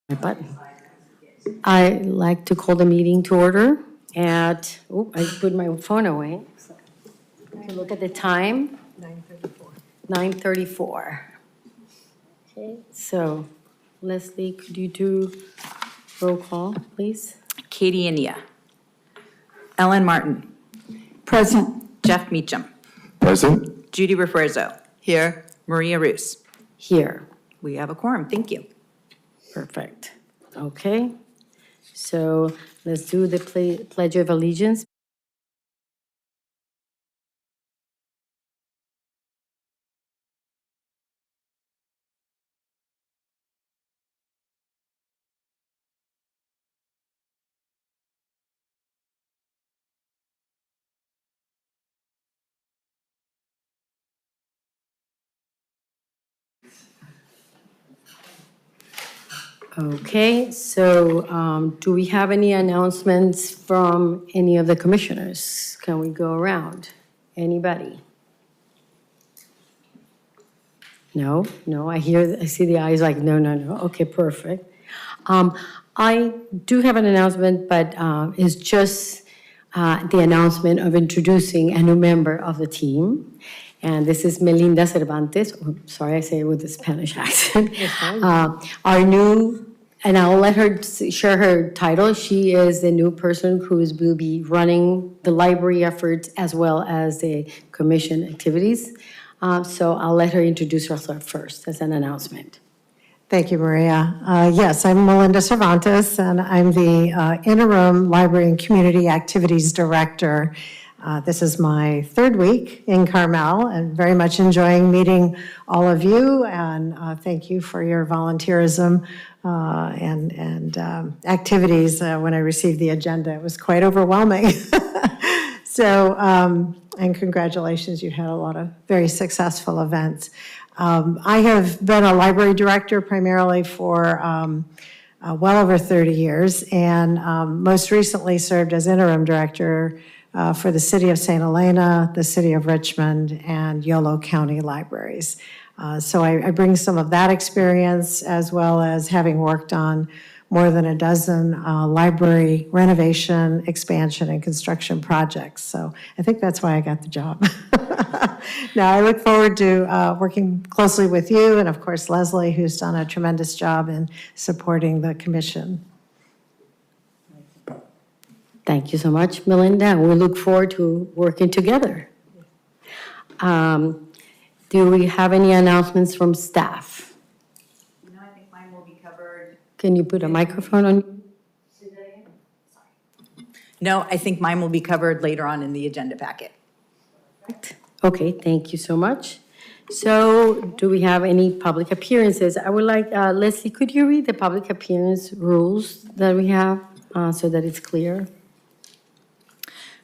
My button. I like to call the meeting to order at, oh, I put my phone away. To look at the time. 9:34. 9:34. Okay, so Leslie, could you do roll call, please? Katie Enea. Ellen Martin. Present. Jeff Meacham. Present. Judy Refuerzo. Here. Maria Ruess. Here. We have a quorum. Thank you. Perfect. Okay. So let's do the Pledge of Allegiance. Okay, so do we have any announcements from any of the commissioners? Can we go around? Anybody? No, no, I see the eyes like, no, no, no. Okay, perfect. I do have an announcement, but it's just the announcement of introducing a new member of the team. And this is Melinda Cervantes. Oh, sorry, I say it with a Spanish accent. Our new, and I'll let her share her title. She is the new person who will be running the library efforts as well as the commission activities. So I'll let her introduce herself first as an announcement. Thank you, Maria. Yes, I'm Melinda Cervantes, and I'm the interim Library and Community Activities Director. This is my third week in Carmel, and very much enjoying meeting all of you, and thank you for your volunteerism and activities. When I received the agenda, it was quite overwhelming. So, and congratulations, you had a lot of very successful events. I have been a library director primarily for well over 30 years, and most recently served as interim director for the City of St. Helena, the City of Richmond, and Yolo County Libraries. So I bring some of that experience, as well as having worked on more than a dozen library renovation, expansion, and construction projects. So I think that's why I got the job. Now, I look forward to working closely with you, and of course, Leslie, who's done a tremendous job in supporting the commission. Thank you so much, Melinda. We look forward to working together. Do we have any announcements from staff? No, I think mine will be covered. Can you put a microphone on? No, I think mine will be covered later on in the agenda packet. Okay, thank you so much. So do we have any public appearances? I would like, Leslie, could you read the public appearance rules that we have so that it's clear?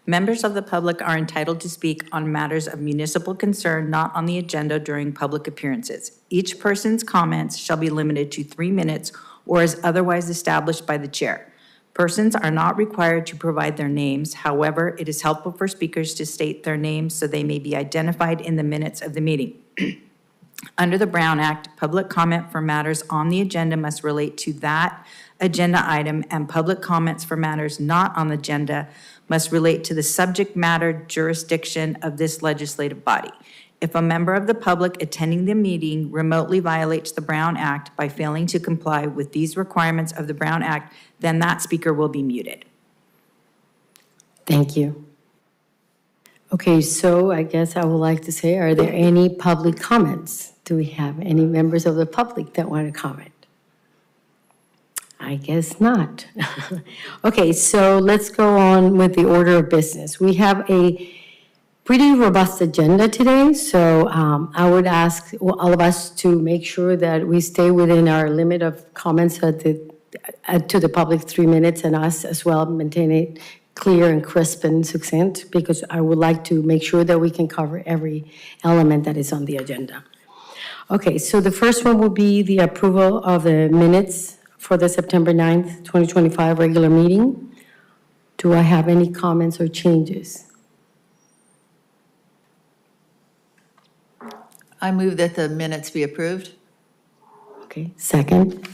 Members of the public are entitled to speak on matters of municipal concern not on the agenda during public appearances. Each person's comments shall be limited to 3 minutes or as otherwise established by the chair. Persons are not required to provide their names. However, it is helpful for speakers to state their names so they may be identified in the minutes of the meeting. Under the Brown Act, public comment for matters on the agenda must relate to that agenda item, and public comments for matters not on the agenda must relate to the subject matter jurisdiction of this legislative body. If a member of the public attending the meeting remotely violates the Brown Act by failing to comply with these requirements of the Brown Act, then that speaker will be muted. Thank you. Okay, so I guess I would like to say, are there any public comments? Do we have any members of the public that want to comment? I guess not. Okay, so let's go on with the order of business. We have a pretty robust agenda today, so I would ask all of us to make sure that we stay within our limit of comments to the public, 3 minutes, and us as well, maintain it clear and crisp and succinct, because I would like to make sure that we can cover every element that is on the agenda. Okay, so the first one will be the approval of the minutes for the September 9th, 2025 regular meeting. Do I have any comments or changes? I move that the minutes be approved. Okay, second.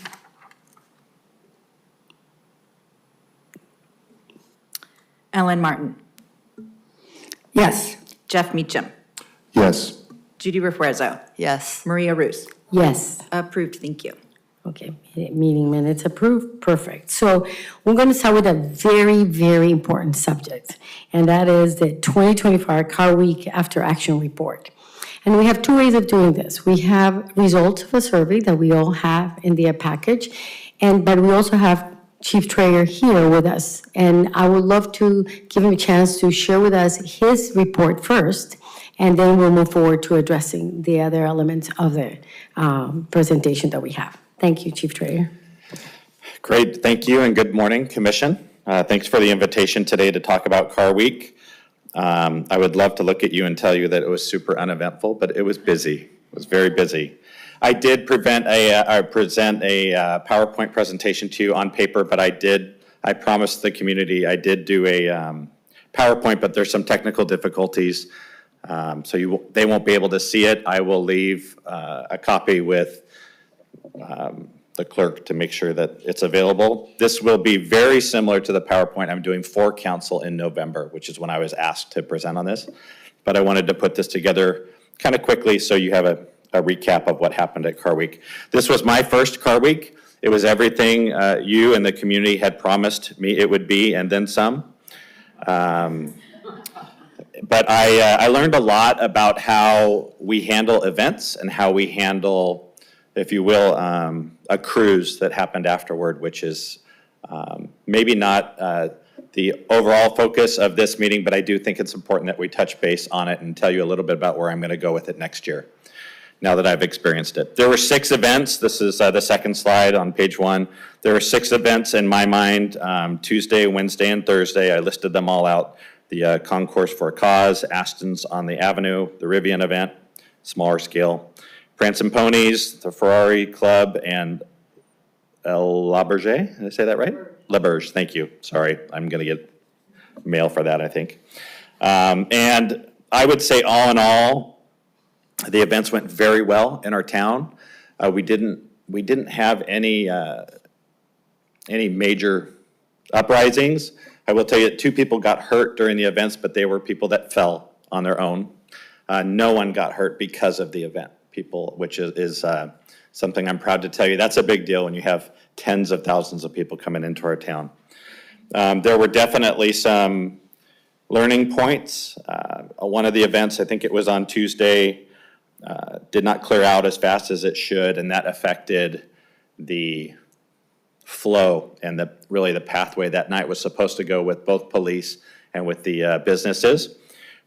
Ellen Martin. Yes. Jeff Meacham. Yes. Judy Refuerzo. Yes. Maria Ruess. Yes. Approved, thank you. Okay, meeting minutes approved, perfect. So we're going to start with a very, very important subject, and that is the 2024 Car Week After Action Report. And we have two ways of doing this. We have results of a survey that we all have in the package, but we also have Chief Trayer here with us. And I would love to give him a chance to share with us his report first, and then we'll move forward to addressing the other elements of the presentation that we have. Thank you, Chief Trayer. Great, thank you, and good morning, Commission. Thanks for the invitation today to talk about Car Week. I would love to look at you and tell you that it was super uneventful, but it was busy. It was very busy. I did present a PowerPoint presentation to you on paper, but I promised the community I did do a PowerPoint, but there's some technical difficulties, so they won't be able to see it. I will leave a copy with the clerk to make sure that it's available. This will be very similar to the PowerPoint I'm doing for council in November, which is when I was asked to present on this. But I wanted to put this together kind of quickly so you have a recap of what happened at Car Week. This was my first Car Week. It was everything you and the community had promised me it would be, and then some. But I learned a lot about how we handle events and how we handle, if you will, a cruise that happened afterward, which is maybe not the overall focus of this meeting, but I do think it's important that we touch base on it and tell you a little bit about where I'm going to go with it next year, now that I've experienced it. There were 6 events. This is the second slide on page 1. There were 6 events in my mind, Tuesday, Wednesday, and Thursday. I listed them all out. The Concourse for a Cause, Aston's on the Avenue, the Rivian event, smaller scale, Prance and Ponies, the Ferrari Club, and La Berge, did I say that right? La Berge, thank you. Sorry, I'm going to get mail for that, I think. And I would say all in all, the events went very well in our town. We didn't have any major uprisings. I will tell you that 2 people got hurt during the events, but they were people that fell on their own. No one got hurt because of the event. Which is something I'm proud to tell you. That's a big deal when you have tens of thousands of people coming into our town. There were definitely some learning points. One of the events, I think it was on Tuesday, did not clear out as fast as it should, and that affected the flow and really the pathway that night was supposed to go with both police and with the businesses,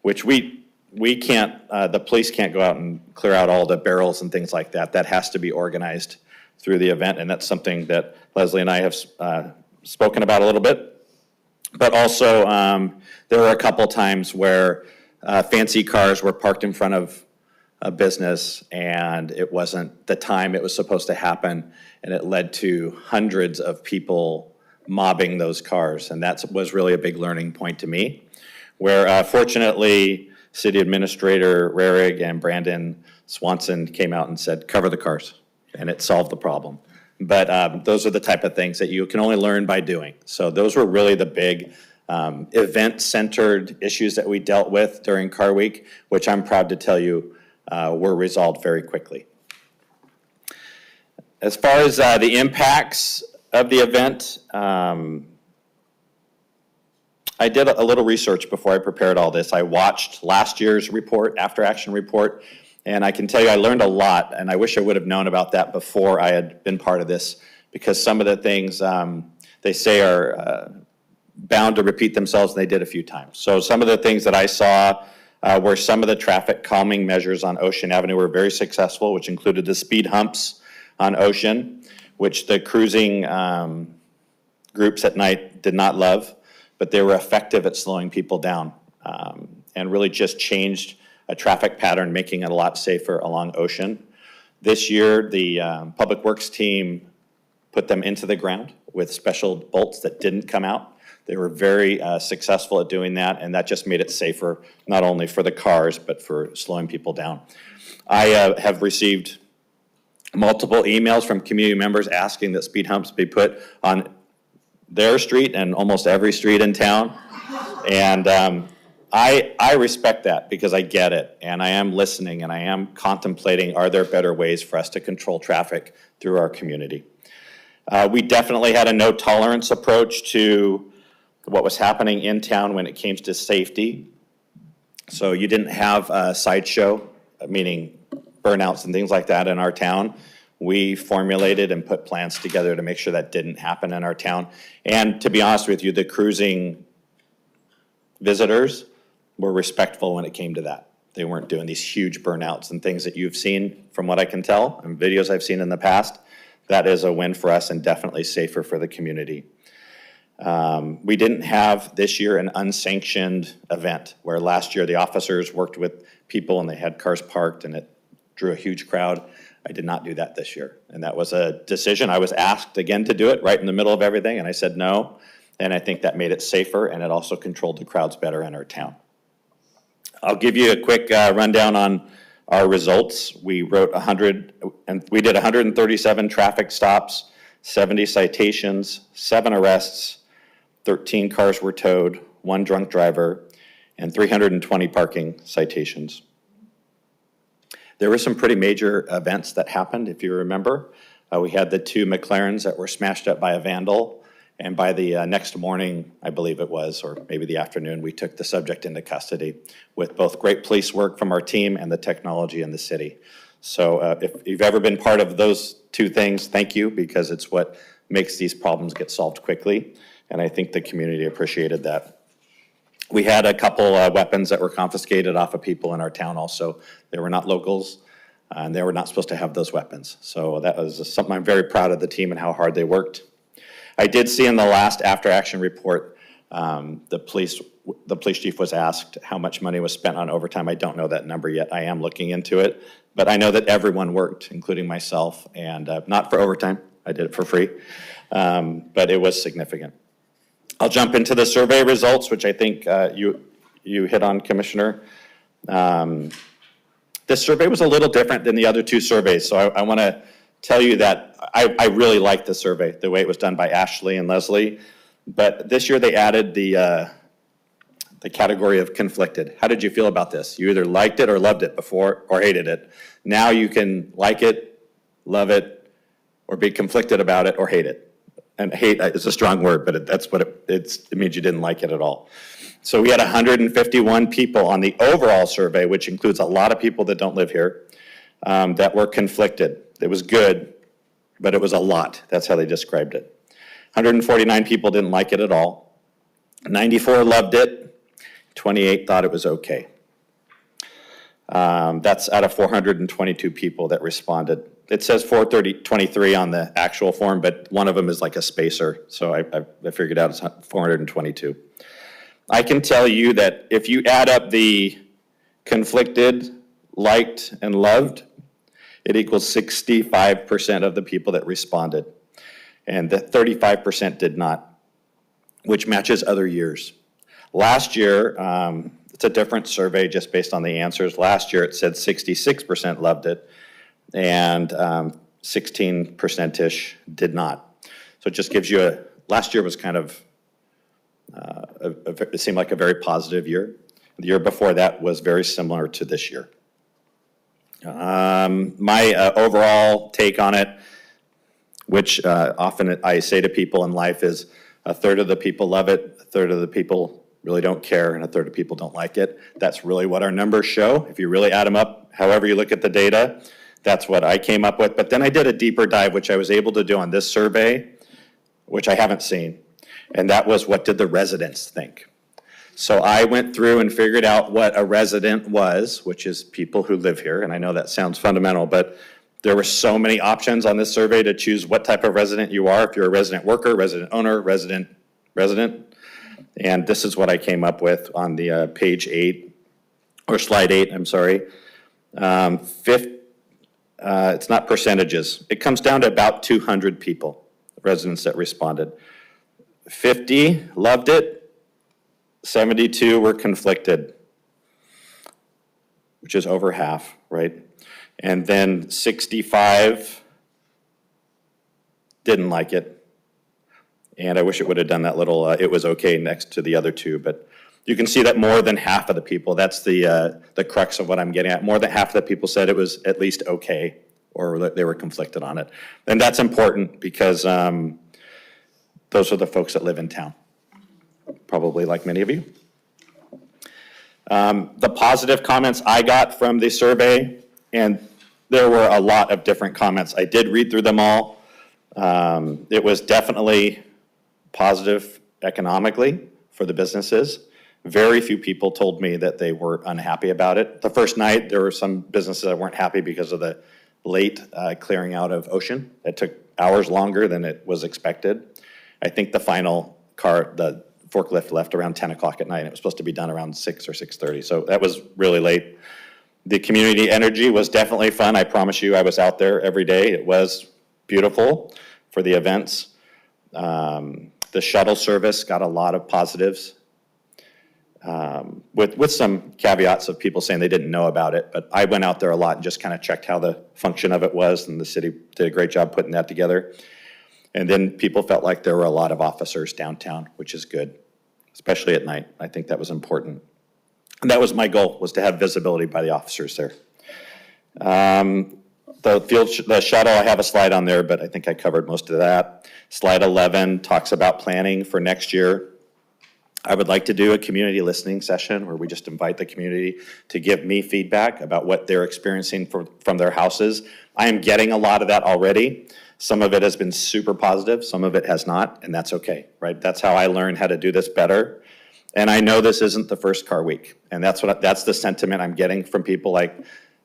which we can't, the police can't go out and clear out all the barrels and things like that. That has to be organized through the event, and that's something that Leslie and I have spoken about a little bit. But also, there were a couple times where fancy cars were parked in front of a business, and it wasn't the time it was supposed to happen, and it led to hundreds of people mobbing those cars, and that was really a big learning point to me, where fortunately, City Administrator Rarig and Brandon Swanson came out and said, cover the cars, and it solved the problem. But those are the type of things that you can only learn by doing. So those were really the big event-centered issues that we dealt with during Car Week, which I'm proud to tell you were resolved very quickly. As far as the impacts of the event, I did a little research before I prepared all this. I watched last year's report, After Action Report, and I can tell you I learned a lot, and I wish I would have known about that before I had been part of this, because some of the things they say are bound to repeat themselves, and they did a few times. So some of the things that I saw were some of the traffic calming measures on Ocean Avenue were very successful, which included the speed humps on Ocean, which the cruising groups at night did not love, but they were effective at slowing people down and really just changed a traffic pattern, making it a lot safer along Ocean. This year, the Public Works team put them into the ground with special bolts that didn't come out. They were very successful at doing that, and that just made it safer, not only for the cars, but for slowing people down. I have received multiple emails from community members asking that speed humps be put on their street and almost every street in town. And I respect that because I get it, and I am listening, and I am contemplating, are there better ways for us to control traffic through our community? We definitely had a no-tolerance approach to what was happening in town when it came to safety. So you didn't have a sideshow, meaning burnouts and things like that in our town. We formulated and put plans together to make sure that didn't happen in our town. And to be honest with you, the cruising visitors were respectful when it came to that. They weren't doing these huge burnouts and things that you've seen, from what I can tell, and videos I've seen in the past. That is a win for us and definitely safer for the community. We didn't have this year an unsanctioned event where last year the officers worked with people and they had cars parked and it drew a huge crowd. I did not do that this year. And that was a decision. I was asked again to do it right in the middle of everything, and I said no. And I think that made it safer, and it also controlled the crowds better in our town. I'll give you a quick rundown on our results. We wrote 100, and we did 137 traffic stops, 70 citations, 7 arrests, 13 cars were towed, 1 drunk driver, and 320 parking citations. There were some pretty major events that happened, if you remember. We had the 2 McLarens that were smashed up by a vandal, and by the next morning, I believe it was, or maybe the afternoon, we took the subject into custody with both great police work from our team and the technology in the city. So if you've ever been part of those 2 things, thank you, because it's what makes these problems get solved quickly, and I think the community appreciated that. We had a couple weapons that were confiscated off of people in our town also. They were not locals, and they were not supposed to have those weapons. So that was something I'm very proud of the team and how hard they worked. I did see in the last after-action report, the police chief was asked how much money was spent on overtime. I don't know that number yet. I am looking into it. But I know that everyone worked, including myself, and not for overtime. I did it for free. But it was significant. I'll jump into the survey results, which I think you hit on, Commissioner. This survey was a little different than the other 2 surveys, so I want to tell you that I really liked the survey, the way it was done by Ashley and Leslie. But this year they added the category of conflicted. How did you feel about this? You either liked it or loved it before, or hated it. Now you can like it, love it, or be conflicted about it, or hate it. And hate is a strong word, but that's what it means. You didn't like it at all. So we had 151 people on the overall survey, which includes a lot of people that don't live here, that were conflicted. It was good, but it was a lot. That's how they described it. 149 people didn't like it at all. 94 loved it. 28 thought it was okay. That's out of 422 people that responded. It says 423 on the actual form, but one of them is like a spacer, so I figured out it's 422. I can tell you that if you add up the conflicted, liked, and loved, it equals 65% of the people that responded, and the 35% did not, which matches other years. Last year, it's a different survey just based on the answers. Last year, it said 66% loved it, and 16%-ish did not. So it just gives you last year was kind of, it seemed like a very positive year. The year before that was very similar to this year. My overall take on it, which often I say to people in life, is 1/3 of the people love it, 1/3 of the people really don't care, and 1/3 of people don't like it. That's really what our numbers show. If you really add them up, however you look at the data, that's what I came up with. But then I did a deeper dive, which I was able to do on this survey, which I haven't seen. And that was, what did the residents think? So I went through and figured out what a resident was, which is people who live here. And I know that sounds fundamental, but there were so many options on this survey to choose what type of resident you are. If you're a resident worker, resident owner, resident. And this is what I came up with on the page 8, or slide 8, I'm sorry. It's not percentages. It comes down to about 200 people, residents that responded. 50 loved it, 72 were conflicted, which is over half, right? And then 65 didn't like it, And I wish it would have done that little, it was okay next to the other two, but you can see that more than half of the people, that's the crux of what I'm getting at. More than half of the people said it was at least okay, or that they were conflicted on it. And that's important because those are the folks that live in town, probably like many of you. The positive comments I got from the survey, and there were a lot of different comments. I did read through them all. It was definitely positive economically for the businesses. Very few people told me that they were unhappy about it. The first night, there were some businesses that weren't happy because of the late clearing out of Ocean. It took hours longer than it was expected. I think the final car, the forklift left around 10 o'clock at night. It was supposed to be done around 6 or 6:30, so that was really late. The community energy was definitely fun. I promise you, I was out there every day. It was beautiful for the events. The shuttle service got a lot of positives, with some caveats of people saying they didn't know about it, but I went out there a lot and just kind of checked how the function of it was, and the city did a great job putting that together. And then people felt like there were a lot of officers downtown, which is good, especially at night. I think that was important. And that was my goal, was to have visibility by the officers there. The shuttle, I have a slide on there, but I think I covered most of that. Slide 11 talks about planning for next year. I would like to do a community listening session where we just invite the community to give me feedback about what they're experiencing from their houses. I am getting a lot of that already. Some of it has been super positive, some of it has not, and that's okay, right? That's how I learned how to do this better. And I know this isn't the first car week, and that's the sentiment I'm getting from people. Like,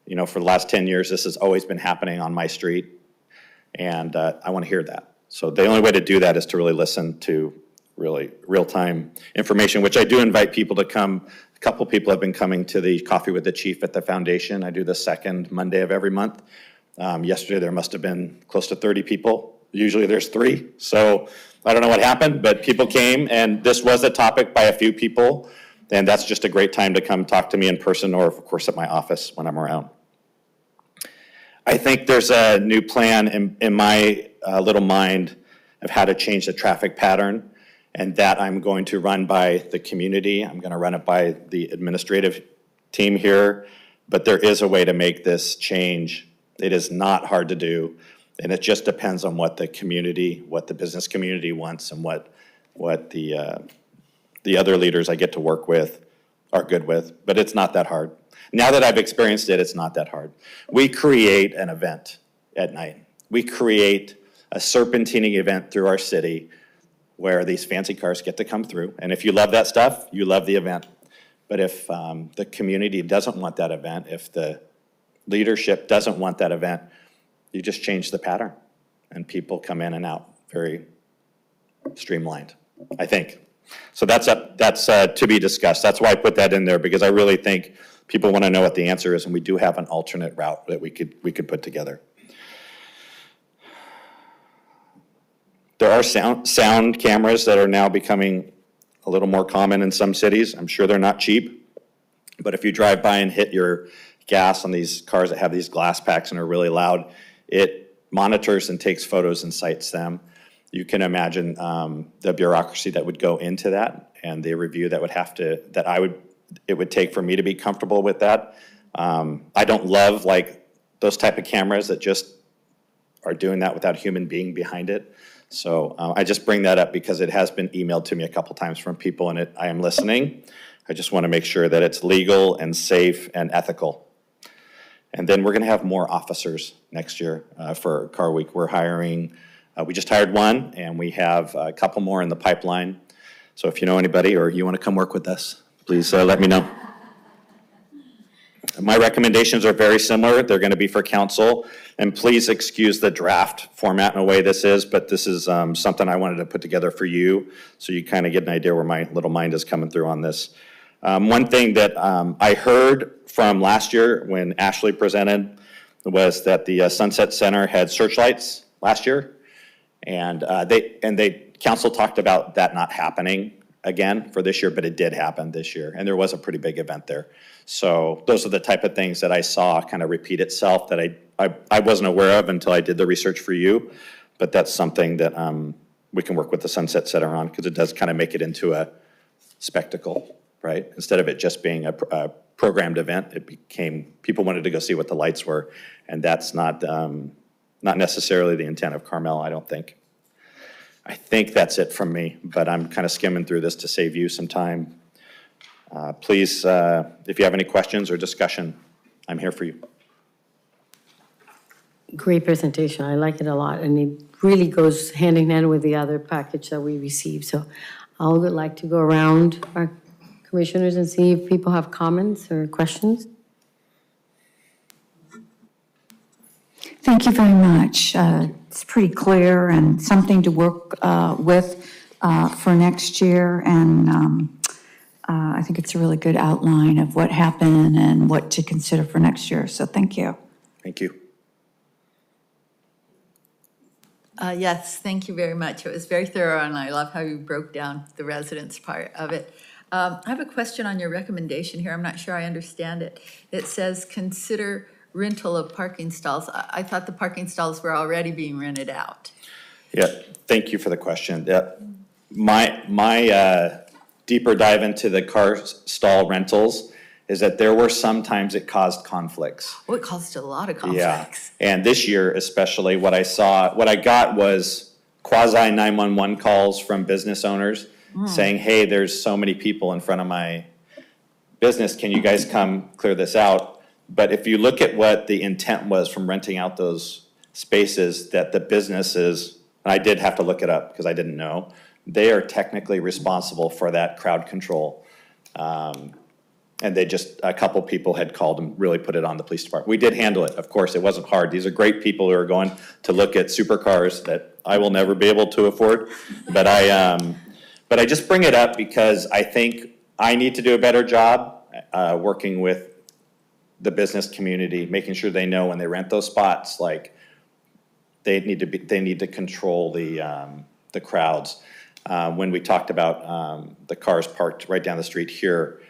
you know, for the last 10 years, this has always been happening on my street, and I want to hear that. So the only way to do that is to really listen to really real-time information, which I do invite people to come. A couple people have been coming to the Coffee with the Chief at the foundation. I do the second Monday of every month. Yesterday, there must have been close to 30 people. Usually there's 3. So I don't know what happened, but people came, and this was a topic by a few people, and that's just a great time to come talk to me in person, or of course at my office when I'm around. I think there's a new plan in my little mind of how to change the traffic pattern, and that I'm going to run by the community. I'm going to run it by the administrative team here, but there is a way to make this change. It is not hard to do, and it just depends on what the community, what the business community wants, and what the other leaders I get to work with are good with, but it's not that hard. Now that I've experienced it, it's not that hard. We create an event at night. We create a serpentining event through our city where these fancy cars get to come through. And if you love that stuff, you love the event. But if the community doesn't want that event, if the leadership doesn't want that event, you just change the pattern. And people come in and out very streamlined, I think. So that's to be discussed. That's why I put that in there, because I really think people want to know what the answer is, and we do have an alternate route that we could put together. There are sound cameras that are now becoming a little more common in some cities. I'm sure they're not cheap, but if you drive by and hit your gas on these cars that have these glass packs and are really loud, it monitors and takes photos and cites them. You can imagine the bureaucracy that would go into that, and the review that it would take for me to be comfortable with that. I don't love like those type of cameras that just are doing that without a human being behind it. So I just bring that up because it has been emailed to me a couple times from people, and I am listening. I just want to make sure that it's legal and safe and ethical. And then we're going to have more officers next year for Car Week. We're hiring, we just hired one, and we have a couple more in the pipeline. So if you know anybody or you want to come work with us, please let me know. My recommendations are very similar. They're going to be for council. And please excuse the draft format in a way this is, but this is something I wanted to put together for you so you kind of get an idea where my little mind is coming through on this. One thing that I heard from last year when Ashley presented was that the Sunset Center had searchlights last year. And council talked about that not happening again for this year, but it did happen this year, and there was a pretty big event there. So those are the type of things that I saw kind of repeat itself that I wasn't aware of until I did the research for you, but that's something that we can work with the sunset setter on, because it does kind of make it into a spectacle, right? Instead of it just being a programmed event, it became, people wanted to go see what the lights were, and that's not necessarily the intent of Carmel, I don't think. I think that's it from me, but I'm kind of skimming through this to save you some time. Please, if you have any questions or discussion, I'm here for you. Great presentation. I like it a lot, and it really goes hand in hand with the other package that we received. So I would like to go around our commissioners and see if people have comments or questions. Thank you very much. It's pretty clear and something to work with for next year. And I think it's a really good outline of what happened and what to consider for next year. So thank you. Thank you. Yes, thank you very much. It was very thorough, and I love how you broke down the residents part of it. I have a question on your recommendation here. I'm not sure I understand it. It says, consider rental of parking stalls. I thought the parking stalls were already being rented out. Yeah, thank you for the question. Yeah, my deeper dive into the car stall rentals is that there were sometimes it caused conflicts. Oh, it caused a lot of Yeah, conflicts. and this year especially, what I got was quasi 911 calls from business owners saying, hey, there's so many people in front of my business, can you guys come clear this out? But if you look at what the intent was from renting out those spaces, that the businesses, and I did have to look it up because I didn't know, they are technically responsible for that crowd control. And they just, a couple people had called and really put it on the police department. We did handle it, of course, it wasn't hard. These are great people who are going to look at supercars that I will never be able to afford. But I just bring it up because I think I need to do a better job working with the business community, making sure they know when they rent those spots, like, they need to control the crowds. When we talked about the cars parked right down the street here,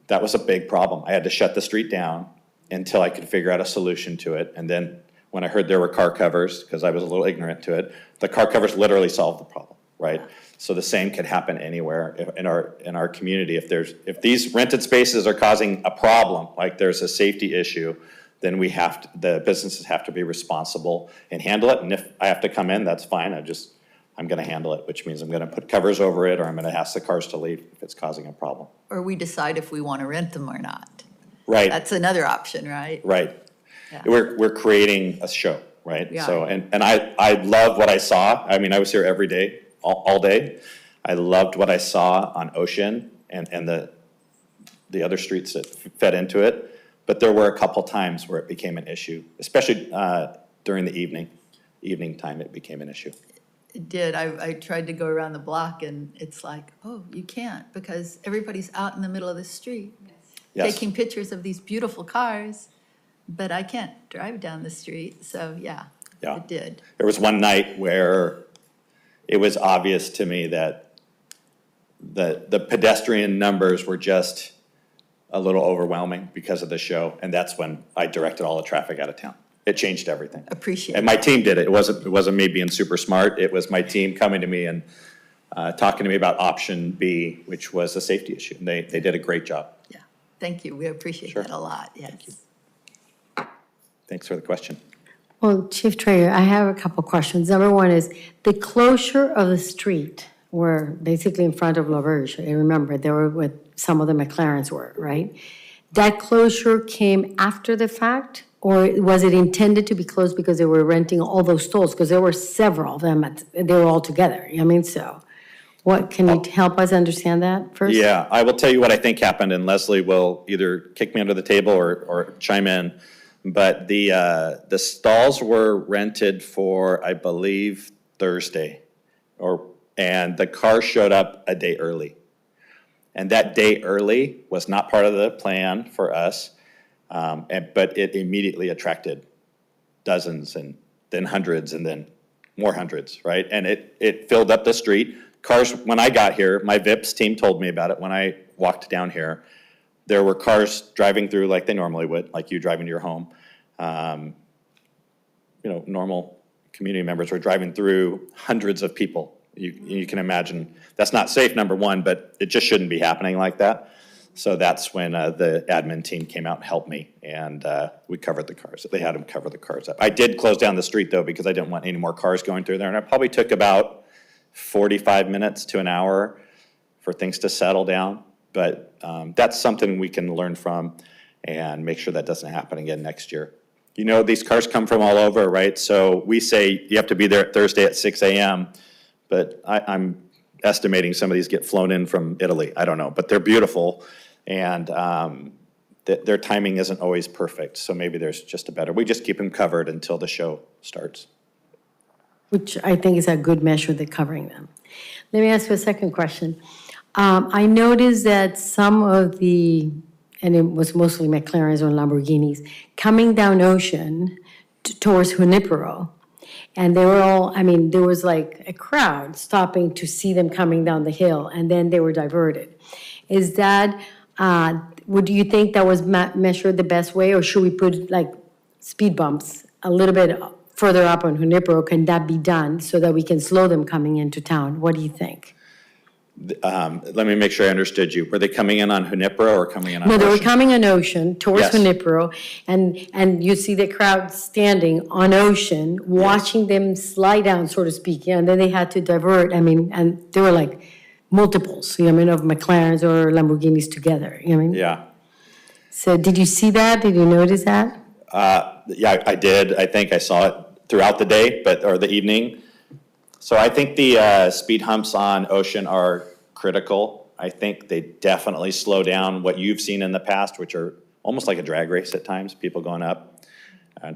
that was a big problem. I had to shut the street down until I could figure out a solution to it. And then when I heard there were car covers, because I was a little ignorant to it, the car covers literally solved the problem, right? So the same could happen anywhere in our community. If these rented spaces are causing a problem, like there's a safety issue, then the businesses have to be responsible and handle it. And if I have to come in, that's fine. I'm gonna handle it, which means I'm gonna put covers over it, or I'm gonna ask the cars to leave if it's causing a problem. Or we decide if we want to rent them or not. Right, That's another option, right? right. Yeah. We're creating a show, right? We are. So, and I love what I saw. I mean, I was here every day, all day. I loved what I saw on Ocean and the other streets that fed into it. But there were a couple times where it became an issue, especially during the evening time, it became an issue. It did. I tried to go around the block, and it's like, oh, you can't, because everybody's out in the middle of the street Yes. taking pictures of these beautiful cars, but I can't drive down the street. So, yeah, Yeah. it did. There was one night where it was obvious to me that the pedestrian numbers were just a little overwhelming because of the show, and that's when I directed all the traffic out of town. It changed everything. Appreciate And it. my team did it. It wasn't me being super smart. It was my team coming to me and talking to me about option B, which was a safety issue. And they did a great job. Yeah, thank you. We appreciate Sure. that a lot, yes. Thanks for the question. Well, Chief Trader, I have a couple questions. Number one is the closure of the street were basically in front of La Verge. I remember there were what some of the McLarens were, right? That closure came after the fact, or was it intended to be closed because they were renting all those stalls? Because there were several of them, they were all together. I mean, so what, can you help us understand that first? Yeah, I will tell you what I think happened, and Leslie will either kick me under the table or chime in. But the stalls were rented for, I believe, Thursday, and the car showed up a day early. And that day early was not part of the plan for us, but it immediately attracted dozens and then hundreds and then more hundreds, right? And it filled up the street. Cars, when I got here, my VIPS team told me about it when I walked down here. There were cars driving through like they normally would, like you driving to your home. Normal community members were driving through, hundreds of people, You can imagine, that's not safe, number one, but it just shouldn't be happening like that. So that's when the admin team came out and helped me, and we covered the cars. They had them cover the cars up. I did close down the street, though, because I didn't want any more cars going through there, and it probably took about 45 minutes to an hour for things to settle down. But that's something we can learn from and make sure that doesn't happen again next year. You know, these cars come from all over, right? So we say you have to be there Thursday at 6 a.m., but I'm estimating some of these get flown in from Italy. I don't know, but they're beautiful, and their timing isn't always perfect. So maybe there's just a better, we just keep them covered until the show starts. Which I think is a good measure, they're covering them. Let me ask you a second question. I noticed that some of the, and it was mostly McLarens or Lamborghinis, coming down Ocean towards Junipero. And they were all, I mean, there was like a crowd stopping to see them coming down the hill, and then they were diverted. Is that, would you think that was measured the best way, or should we put like speed bumps a little bit further up on Junipero? Can that be done so that we can slow them coming into town? What do you think? Let me make sure I understood you. Were they coming in on Junipero or coming in on No, they were Ocean? coming on Ocean towards Yes. Junipero, and you see the crowd standing on Ocean, watching them slide down, so to speak, and then they had to divert, I mean, and there were like multiples, you know, I mean, of McLarens or Lamborghinis together, you know what I mean? Yeah. So did you see that? Did you notice that? Yeah, I did. I think I saw it throughout the day, or the evening. So I think the speed humps on Ocean are critical. I think they definitely slow down what you've seen in the past, which are almost like a drag race at times, people going up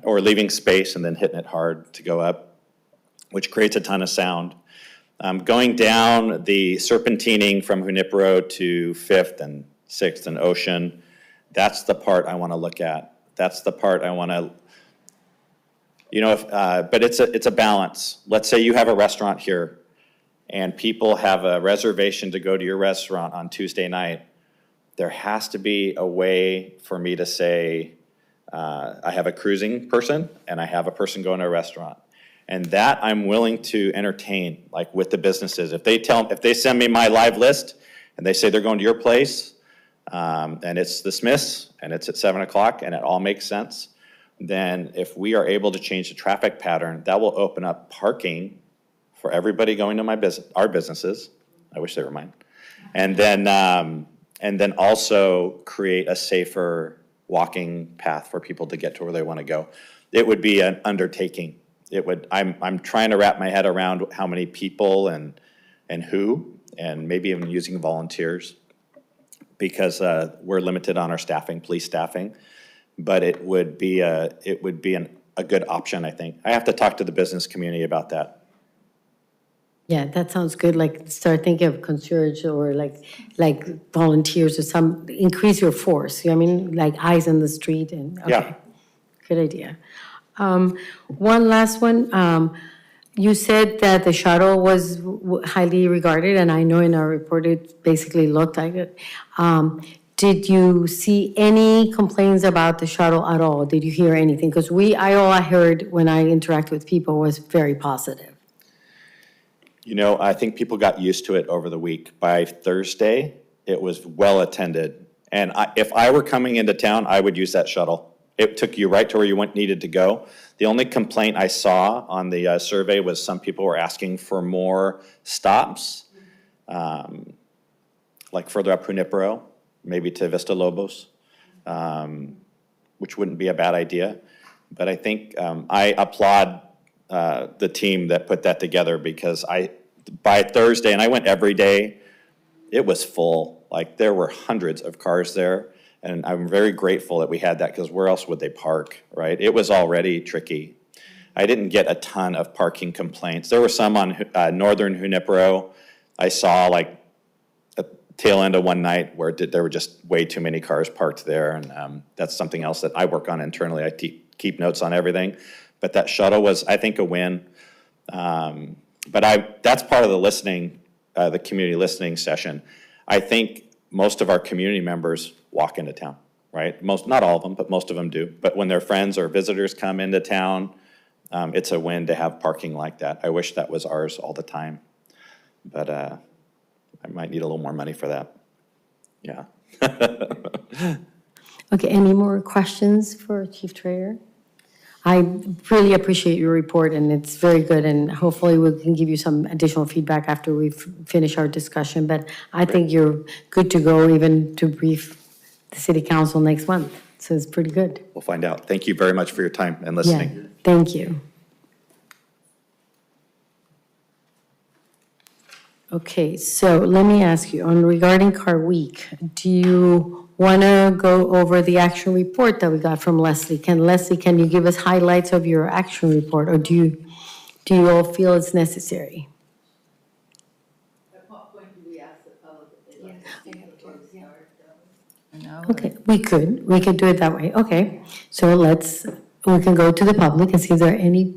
or leaving space and then hitting it hard to go up, which creates a ton of sound. Going down the serpentining from Junipero to 5th and 6th and Ocean, that's the part I want to look at. That's the part I want to, you know, but it's a balance. Let's say you have a restaurant here and people have a reservation to go to your restaurant on Tuesday night. There has to be a way for me to say, I have a cruising person and I have a person going to a restaurant. And that I'm willing to entertain, like with the businesses. If they send me my live list and they say they're going to your place, and it's the Smiths and it's at 7 o'clock and it all makes sense, then if we are able to change the traffic pattern, that will open up parking for everybody going to our businesses. I wish they were mine. And then also create a safer walking path for people to get to where they want to go. It would be an undertaking. I'm trying to wrap my head around how many people and who, and maybe even using volunteers, because we're limited on our staffing, police staffing. But it would be a good option, I think. I have to talk to the business community about that. Yeah, that sounds good, like start thinking of concierge or like volunteers or increase your force, you know what I mean? Like eyes on the street and, okay. Yeah. Good idea. One last one. You said that the shuttle was highly regarded, and I know in our report it basically looked like it. Did you see any complaints about the shuttle at all? Did you hear anything? Because all I heard when I interacted with people was very positive. You know, I think people got used to it over the week. By Thursday, it was well attended. And if I were coming into town, I would use that shuttle. It took you right to where you needed to go. The only complaint I saw on the survey was some people were asking for more stops, like further up Junipero, maybe to Vista Lobos, which wouldn't be a bad idea. But I think I applaud the team that put that together, because by Thursday, and I went every day, it was full. Like, there were hundreds of cars there. And I'm very grateful that we had that, because where else would they park, right? It was already tricky. I didn't get a ton of parking complaints. There were some on northern Junipero. I saw like a tail end of one night where there were just way too many cars parked there. And that's something else that I work on internally. I keep notes on everything. But that shuttle was, I think, a win. But that's part of the listening, the community listening session. I think most of our community members walk into town, right? Not all of them, but most of them do. But when their friends or visitors come into town, it's a win to have parking like that. I wish that was ours all the time. but I might need a little more money for that. Yeah. Okay, any more questions for Chief Trader? I really appreciate your report, and it's very good, and hopefully we can give you some additional feedback after we finish our discussion, but I think you're good to go even to brief the city council next month, so it's pretty good. We'll find out. Thank you very much for your time and Yeah, listening. thank you. Okay, so let me ask you, on regarding Car Week, do you want to go over the action report that we got from Leslie? Leslie, can you give us highlights of your action report, or do you all feel it's necessary? At what point do we ask the public if they'd like to speak before we start? No? Okay, we could do it that way, okay. So we can go to the public and see if there are any,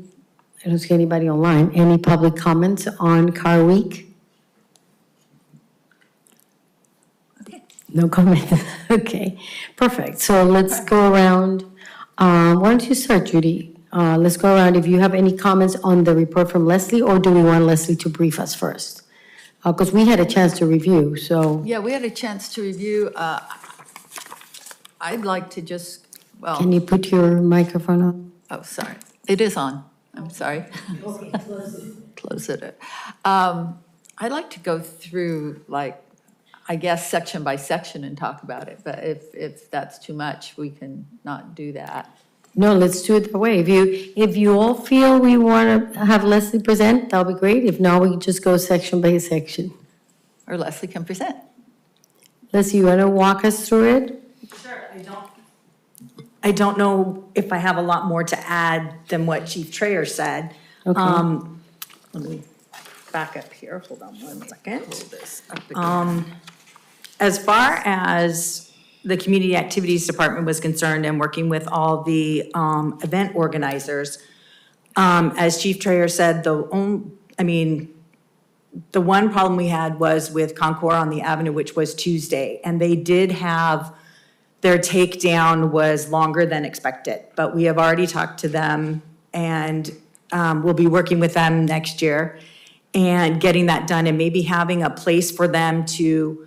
I don't see anybody online, any public comments on Car Week? No comment, okay, perfect. So let's go around, why don't you start, Judy? Let's go around if you have any comments on the report from Leslie, or do we want Leslie to brief us first? Because we had a chance to review, so. Yeah, we had a chance to review. I'd like to just, well. Can you put your microphone on? Oh, sorry. It is on. I'm sorry. Close it. I'd like to go through, like, I guess, section by section and talk about it, but if that's too much, we can not do that. No, let's do it that way. If you all feel we want to have Leslie present, that'll be great. If not, we can just go section by section. Or Leslie can present. Leslie, you want to walk us through it? Sure, I don't know if I have a lot more to add than what Chief Trayer said. Okay. Let me back up here, hold on one second. This up again. As far as the Community Activities Department was concerned and working with all the event organizers, as Chief Trayer said, the one problem we had was with Concours on the Avenue, which was Tuesday, and they did have, their takedown was longer than expected, but we have already talked to them, and we'll be working with them next year and getting that done, and maybe having a place for them to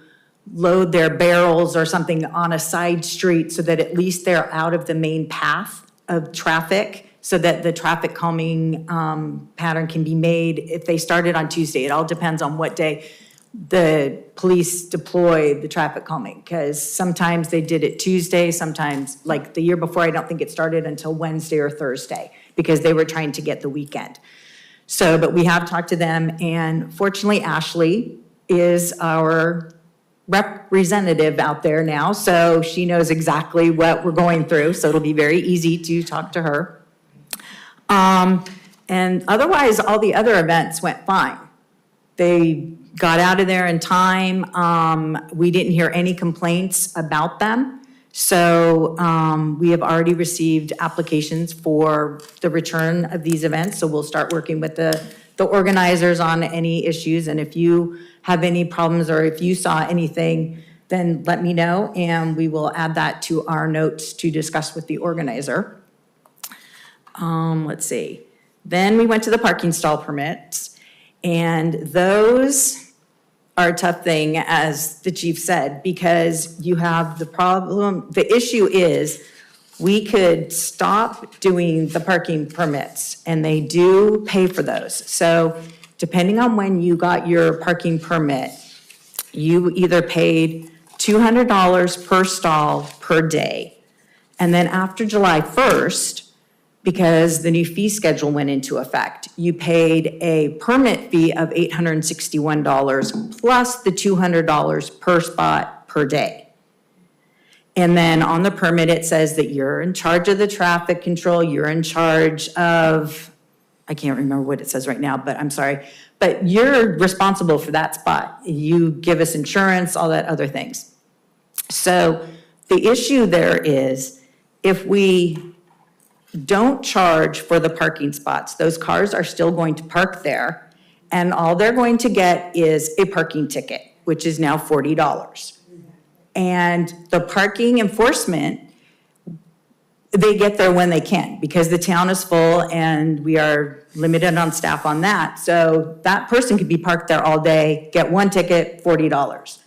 load their barrels or something on a side street so that at least they're out of the main path of traffic, so that the traffic calming pattern can be made if they started on Tuesday. It all depends on what day the police deploy the traffic calming, because sometimes they did it Tuesday, sometimes, like the year before, I don't think it started until Wednesday or Thursday, because they were trying to get the weekend. So, but we have talked to them, and fortunately, Ashley is our representative out there now, so she knows exactly what we're going through, so it'll be very easy to talk to her. And otherwise, all the other events went fine. They got out of there in time. We didn't hear any complaints about them. So we have already received applications for the return of these events, so we'll start working with the organizers on any issues, and if you have any problems or if you saw anything, then let me know, and we will add that to our notes to discuss with the organizer. Let's see. Then we went to the parking stall permits, and those are a tough thing, as the chief said, because you have the problem, the issue is we could stop doing the parking permits, and they do pay for those. So depending on when you got your parking permit, you either paid $200 per stall per day. And then after July 1st, because the new fee schedule went into effect, you paid a permit fee of $861 plus the $200 per spot per day. And then on the permit, it says that you're in charge of the traffic control, you're in charge of, I can't remember what it says right now, but I'm sorry, but you're responsible for that spot. You give us insurance, all that other things. So the issue there is, if we don't charge for the parking spots, those cars are still going to park there, and all they're going to get is a parking ticket, which is now $40. And the parking enforcement they get there when they can, because the town is full and we are limited on staff on that. So that person could be parked there all day, get one ticket, $40.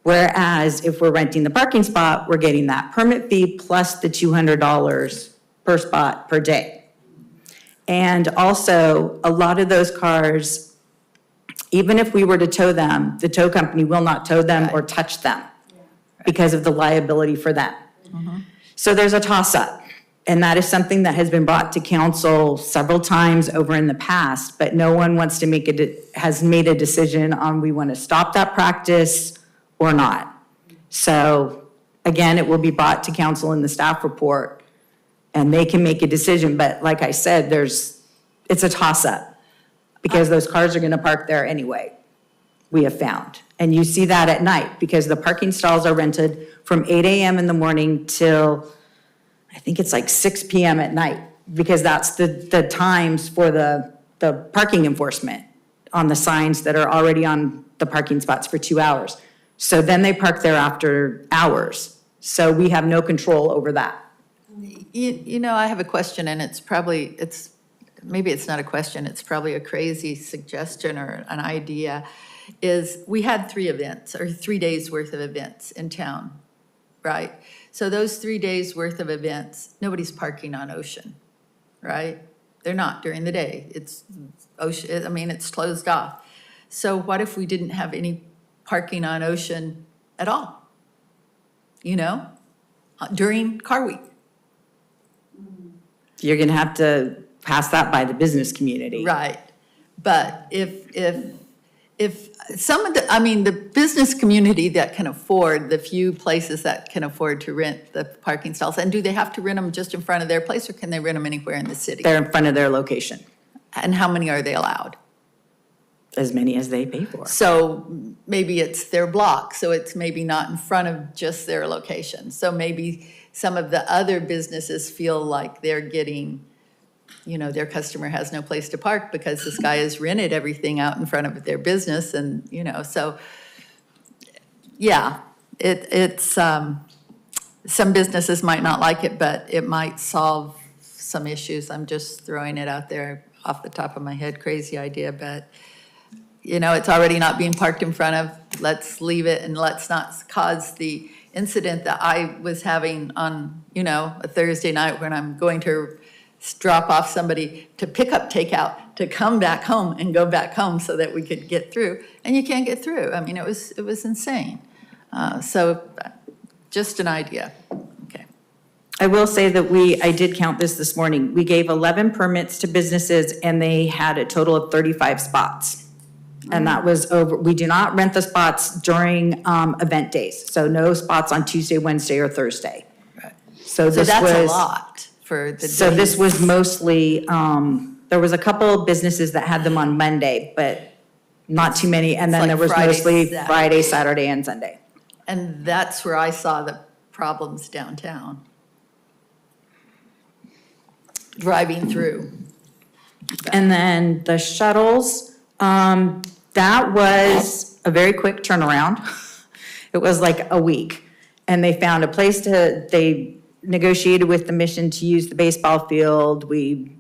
Whereas if we're renting the parking spot, we're getting that permit fee plus the $200 per spot per day. And also, a lot of those cars, even if we were to tow them, the tow company will not tow them or touch them because of the liability for them. So there's a toss-up, and that is something that has been brought to council several times over in the past, but no one wants to has made a decision on we want to stop that practice or not. So again, it will be brought to council in the staff report, and they can make a decision, but like I said, it's a toss-up, because those cars are going to park there anyway, we have found. And you see that at night, because the parking stalls are rented from 8 a.m. in the morning till, I think it's like 6 p.m. at night, because that's the times for the parking enforcement on the signs that are already on the parking spots for 2 hours. So then they park there after hours. So we have no control over that. You know, I have a question, and maybe it's not a question, it's probably a crazy suggestion or an idea, is we had 3 events, or 3 days worth of events in town, right? So those 3 days worth of events, nobody's parking on Ocean, right? They're not during the day. It's Ocean, I mean, it's closed off. So what if we didn't have any parking on Ocean at all? You know, during car week? You're going to have to pass that by the business community. Right, but if some of the business community that can afford, the few places that can afford to rent the parking stalls, and do they have to rent them just in front of their place, or can they rent them anywhere in the city? They're in front of their location, And how many are they allowed? as many as they pay for. So maybe it's their block, so it's maybe not in front of just their location. So maybe some of the other businesses feel like they're getting, you know, their customer has no place to park because this guy has rented everything out in front of their business, and, you know, so, yeah, it's, some businesses might not like it, but it might solve some issues. I'm just throwing it out there off the top of my head, crazy idea, but, you know, it's already not being parked in front of, let's leave it, and let's not cause the incident that I was having on, you know, a Thursday night when I'm going to drop off somebody to pick up takeout, to come back home and go back home so that we could get through, and you can't get through. I mean, it was insane. So just an idea. Okay. I will say that I did count this morning. We gave 11 permits to businesses, and they had a total of 35 spots. And that was over, we do not rent the spots during event days. So no spots on Tuesday, Wednesday, or Thursday. Right. So So this that's a was, lot for the so this days. was mostly, there was a couple businesses that had them on Monday, but not too many. And then like there was Friday, mostly Saturday. Friday, Saturday, and Sunday. And that's where I saw the problems downtown. Driving through. And then the shuttles, that was a very quick turnaround. It was like a week. And they found a place they negotiated with the mission to use the baseball field. We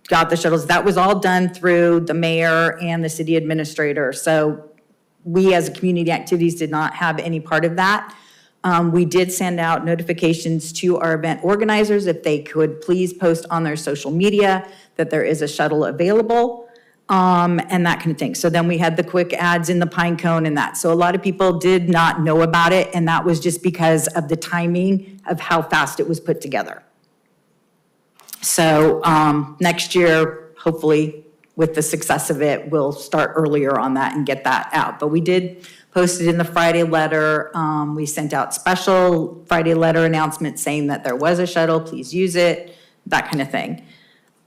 got the shuttles. That was all done through the mayor and the city administrator. So we, as a community activities, did not have any part of that. We did send out notifications to our event organizers if they could please post on their social media that there is a shuttle available, and that kind of thing. So then we had the quick ads in the Pine Cone and that. So a lot of people did not know about it, and that was just because of the timing of how fast it was put together. So next year, hopefully, with the success of it, we'll start earlier on that and get that out. But we did post it in the Friday letter. We sent out special Friday letter announcements saying that there was a shuttle, please use it, that kind of thing.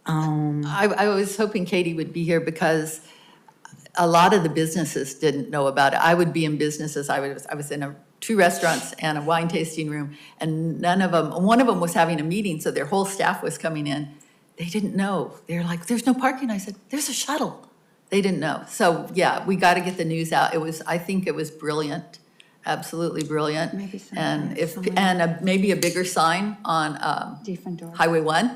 I was hoping Katie would be here because a lot of the businesses didn't know about it. I would be in businesses, I was in 2 restaurants and a wine tasting room, and one of them was having a meeting, so their whole staff was coming in. They didn't know. They're like, there's no parking. I said, there's a shuttle. They didn't know. So yeah, we got to get the news out. I think it was brilliant. absolutely brilliant. Maybe some And if, sign. and maybe a bigger sign on Different door. Highway 1.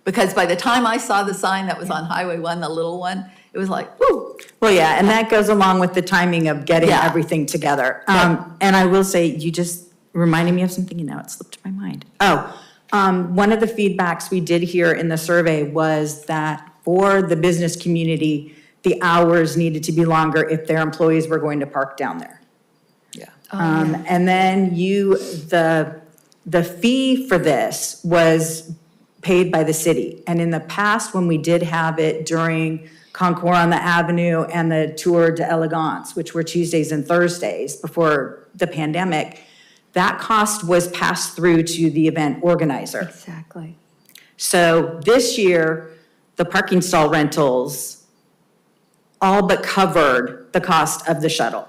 Because by the time I saw the sign that was on Highway 1, the little one, it was like, whoo. Well, yeah, and that goes along with the timing of getting Yeah. everything together. And I will say, you just reminded me of something, and now it slipped my mind. One of the feedbacks we did hear in the survey was that for the business community, the hours needed to be longer if their employees were going to park down there. Yeah. And then the fee for this was paid by the city. And in the past, when we did have it during Concours on the Avenue and the Tour de Elegance, which were Tuesdays and Thursdays before the pandemic, that cost was passed through to the event organizer. Exactly. So this year, the parking stall rentals all but covered the cost of the shuttle.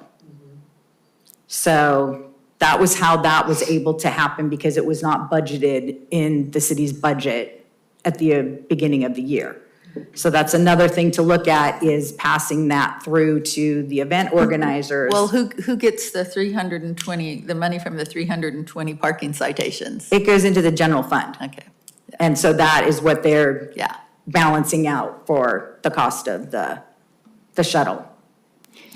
So that was how that was able to happen, because it was not budgeted in the city's budget at the beginning of the year. So that's another thing to look at, is passing that through to the event organizers. Well, who gets the 320, the money from the 320 parking citations? It goes into the general fund. Okay, And so that is what they're yeah. balancing out for the cost of the shuttle.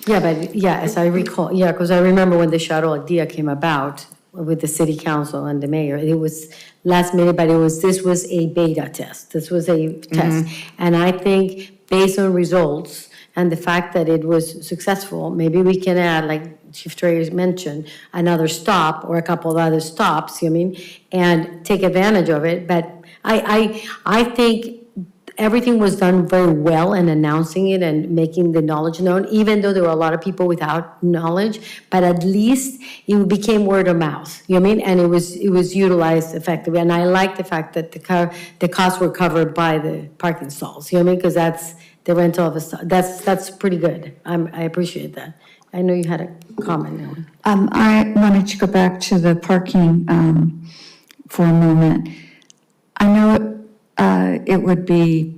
Yeah, but yeah, as I recall, yeah, because I remember when the shuttle idea came about with the city council and the mayor, it was last minute, but this was a beta test. This was a test. And I think based on results and the fact that it was successful, maybe we can add, like Chief Trey mentioned, another stop or a couple of other stops, you know what I mean? And take advantage of it. But I think everything was done very well in announcing it and making the knowledge known, even though there were a lot of people without knowledge, but at least it became word of mouth, you know what I mean? And it was utilized effectively. And I like the fact that the costs were covered by the parking stalls, you know what I mean? Because that's the rental of a stall. That's pretty good. I appreciate that. I know you had a comment, Ellen. I wanted to go back to the parking for a moment. I know it would be,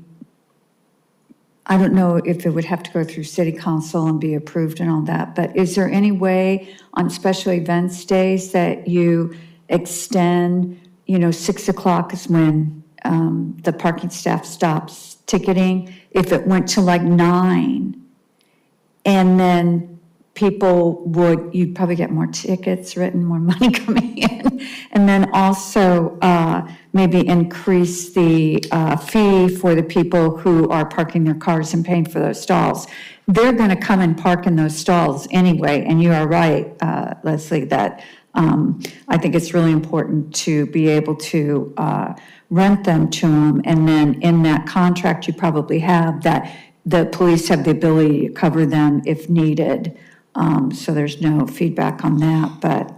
I don't know if it would have to go through city council and be approved and all that, but is there any way on special events days that you extend, 6 o'clock is when the parking staff stops ticketing, if it went to like 9, and then you'd probably get more tickets written, more money coming in. And then also maybe increase the fee for the people who are parking their cars and paying for those stalls. They're going to come and park in those stalls anyway. And you are right, Leslie, that I think it's really important to be able to rent them to them. And then in that contract, you probably have that the police have the ability to cover them if needed. So there's no feedback on that, but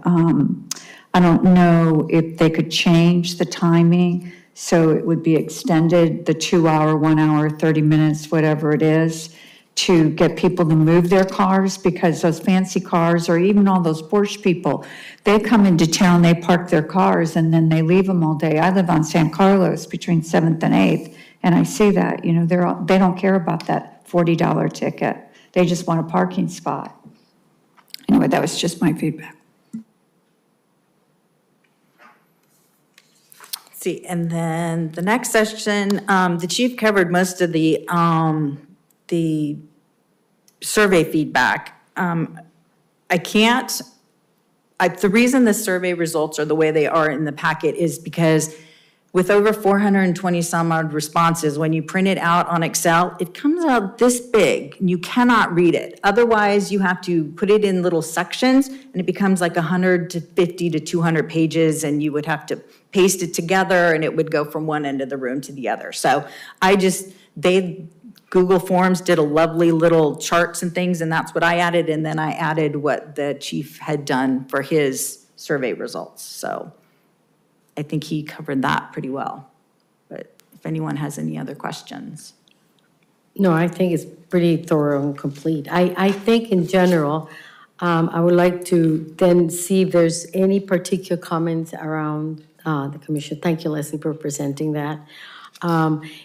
I don't know if they could change the timing so it would be extended, the 2 hour, 1 hour, 30 minutes, whatever it is, to get people to move their cars, because those fancy cars, or even all those Porsche people, they come into town, they park their cars, and then they leave them all day. I live on San Carlos between 7th and 8th, and I see that, they don't care about that $40 ticket. They just want a parking spot. Anyway, that was just my feedback. See, and then the next section, the chief covered most of the survey feedback. The reason the survey results are the way they are in the packet is because with over 420 some odd responses, when you print it out on Excel, it comes out this big, and you cannot read it. Otherwise, you have to put it in little sections, and it becomes like 150 to 200 pages, and you would have to paste it together, and it would go from one end of the room to the other. So Google Forms did a lovely little charts and things, and that's what I added, and then I added what the chief had done for his survey results. So I think he covered that pretty well. But if anyone has any other questions. No, I think it's pretty thorough and complete. I think in general, I would like to then see if there's any particular comments around the commission. Thank you, Leslie, for presenting that.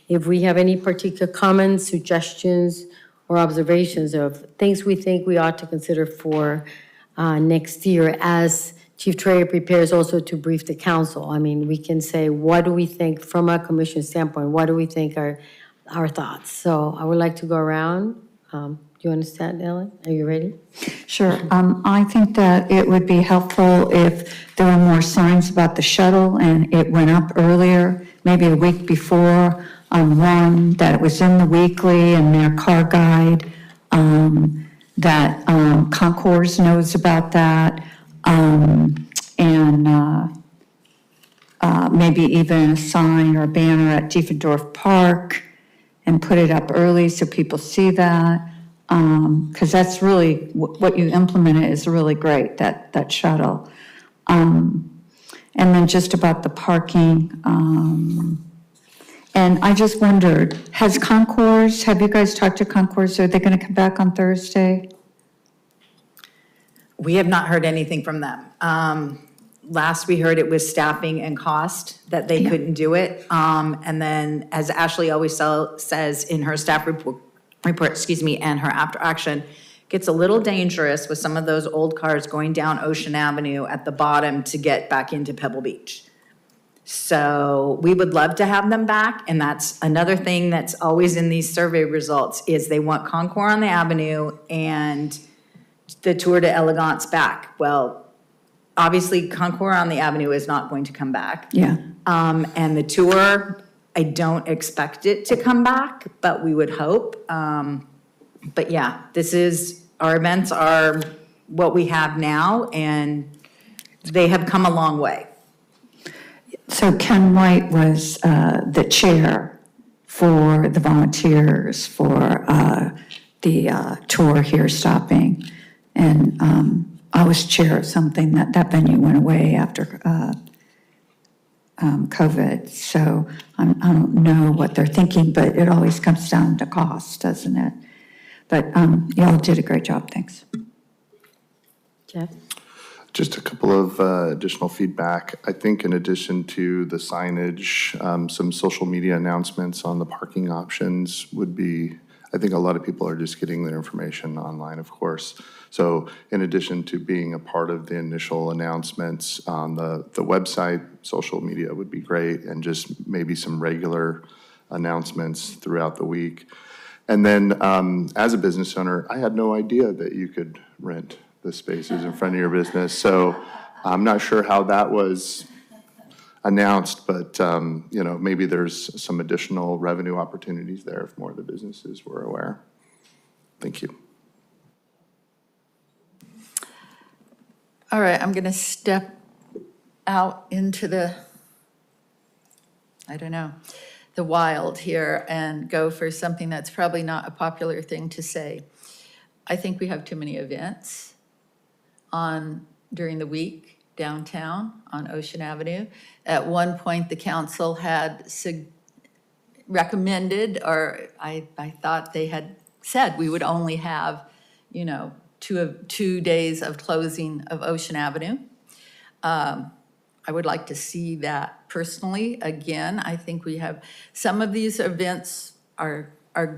If we have any particular comments, suggestions, or observations of things we think we ought to consider for next year as Chief Treasurer prepares also to brief the council. I mean, we can say, what do we think from a commission standpoint? What do we think are our thoughts? So I would like to go around. Do you understand, Ellen? Are you ready? Sure. I think that it would be helpful if there were more signs about the shuttle and it went up earlier, maybe a week before on one, that it was in the weekly and their car guide, that Concourse knows about that, and maybe even a sign or a banner at Diefendorf Park and put it up early so people see that. Because that's really, what you implemented is really great, that shuttle. And then just about the parking, and I just wondered, have you guys talked to Concourse? Are they going to come back on Thursday? We have not heard anything from them. Last we heard, it was staffing and cost, that they couldn't do it. And then, as Ashley always says in her staff report, and her after action, gets a little dangerous with some of those old cars going down Ocean Avenue at the bottom to get back into Pebble Beach. So we would love to have them back, and that's another thing that's always in these survey results, is they want Concours on the Avenue and the Tour de Elegance back. Well, obviously Concours on the Avenue is not going to come back. Yeah. And the tour, I don't expect it to come back, but we would hope. But yeah, our events are what we have now, and they have come a long way. So Ken White was the chair for the volunteers for the tour here stopping. And I was chair of something that venue went away after COVID. So I don't know what they're thinking, but it always comes down to cost, doesn't it? But y'all did a great job, thanks. Jeff? Just a couple of additional feedback. I think in addition to the signage, some social media announcements on the parking options would be, I think a lot of people are just getting their information online, of course. So in addition to being a part of the initial announcements on the website, social media would be great, and just maybe some regular announcements throughout the week. And then as a business owner, I had no idea that you could rent the spaces in front of your business. So I'm not sure how that was announced, but maybe there's some additional revenue opportunities there if more of the businesses were aware. Thank you. All right, I'm going to step out into the wild here and go for something that's probably not a popular thing to say. I think we have too many events during the week downtown on Ocean Avenue. At one point, the council had recommended, or I thought they had said we would only have, 2 days of closing of Ocean Avenue. I would like to see that personally. Again, I think we have, some of these events are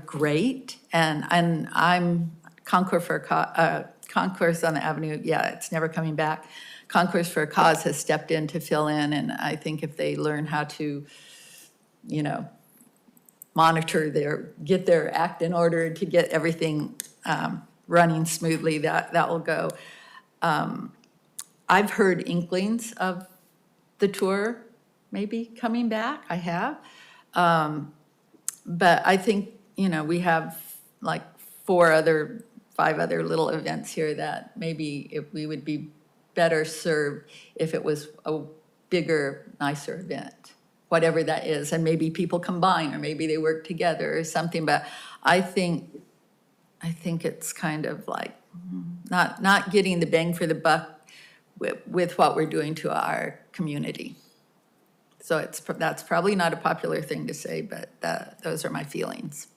great, and I'm Concours on the Avenue, it's never coming back. Concours for a Cause has stepped in to fill in, and I think if they learn how to, get their act in order to get everything running smoothly, that will go. I've heard inklings of the tour maybe coming back, I have. But I think, we have like 5 other little events here that maybe if we would be better served if it was a bigger, nicer event, whatever that is. And maybe people combine, or maybe they work together or something. But I think it's kind of like not getting the bang for the buck with what we're doing to our community. So that's probably not a popular thing to say, but those are my feelings.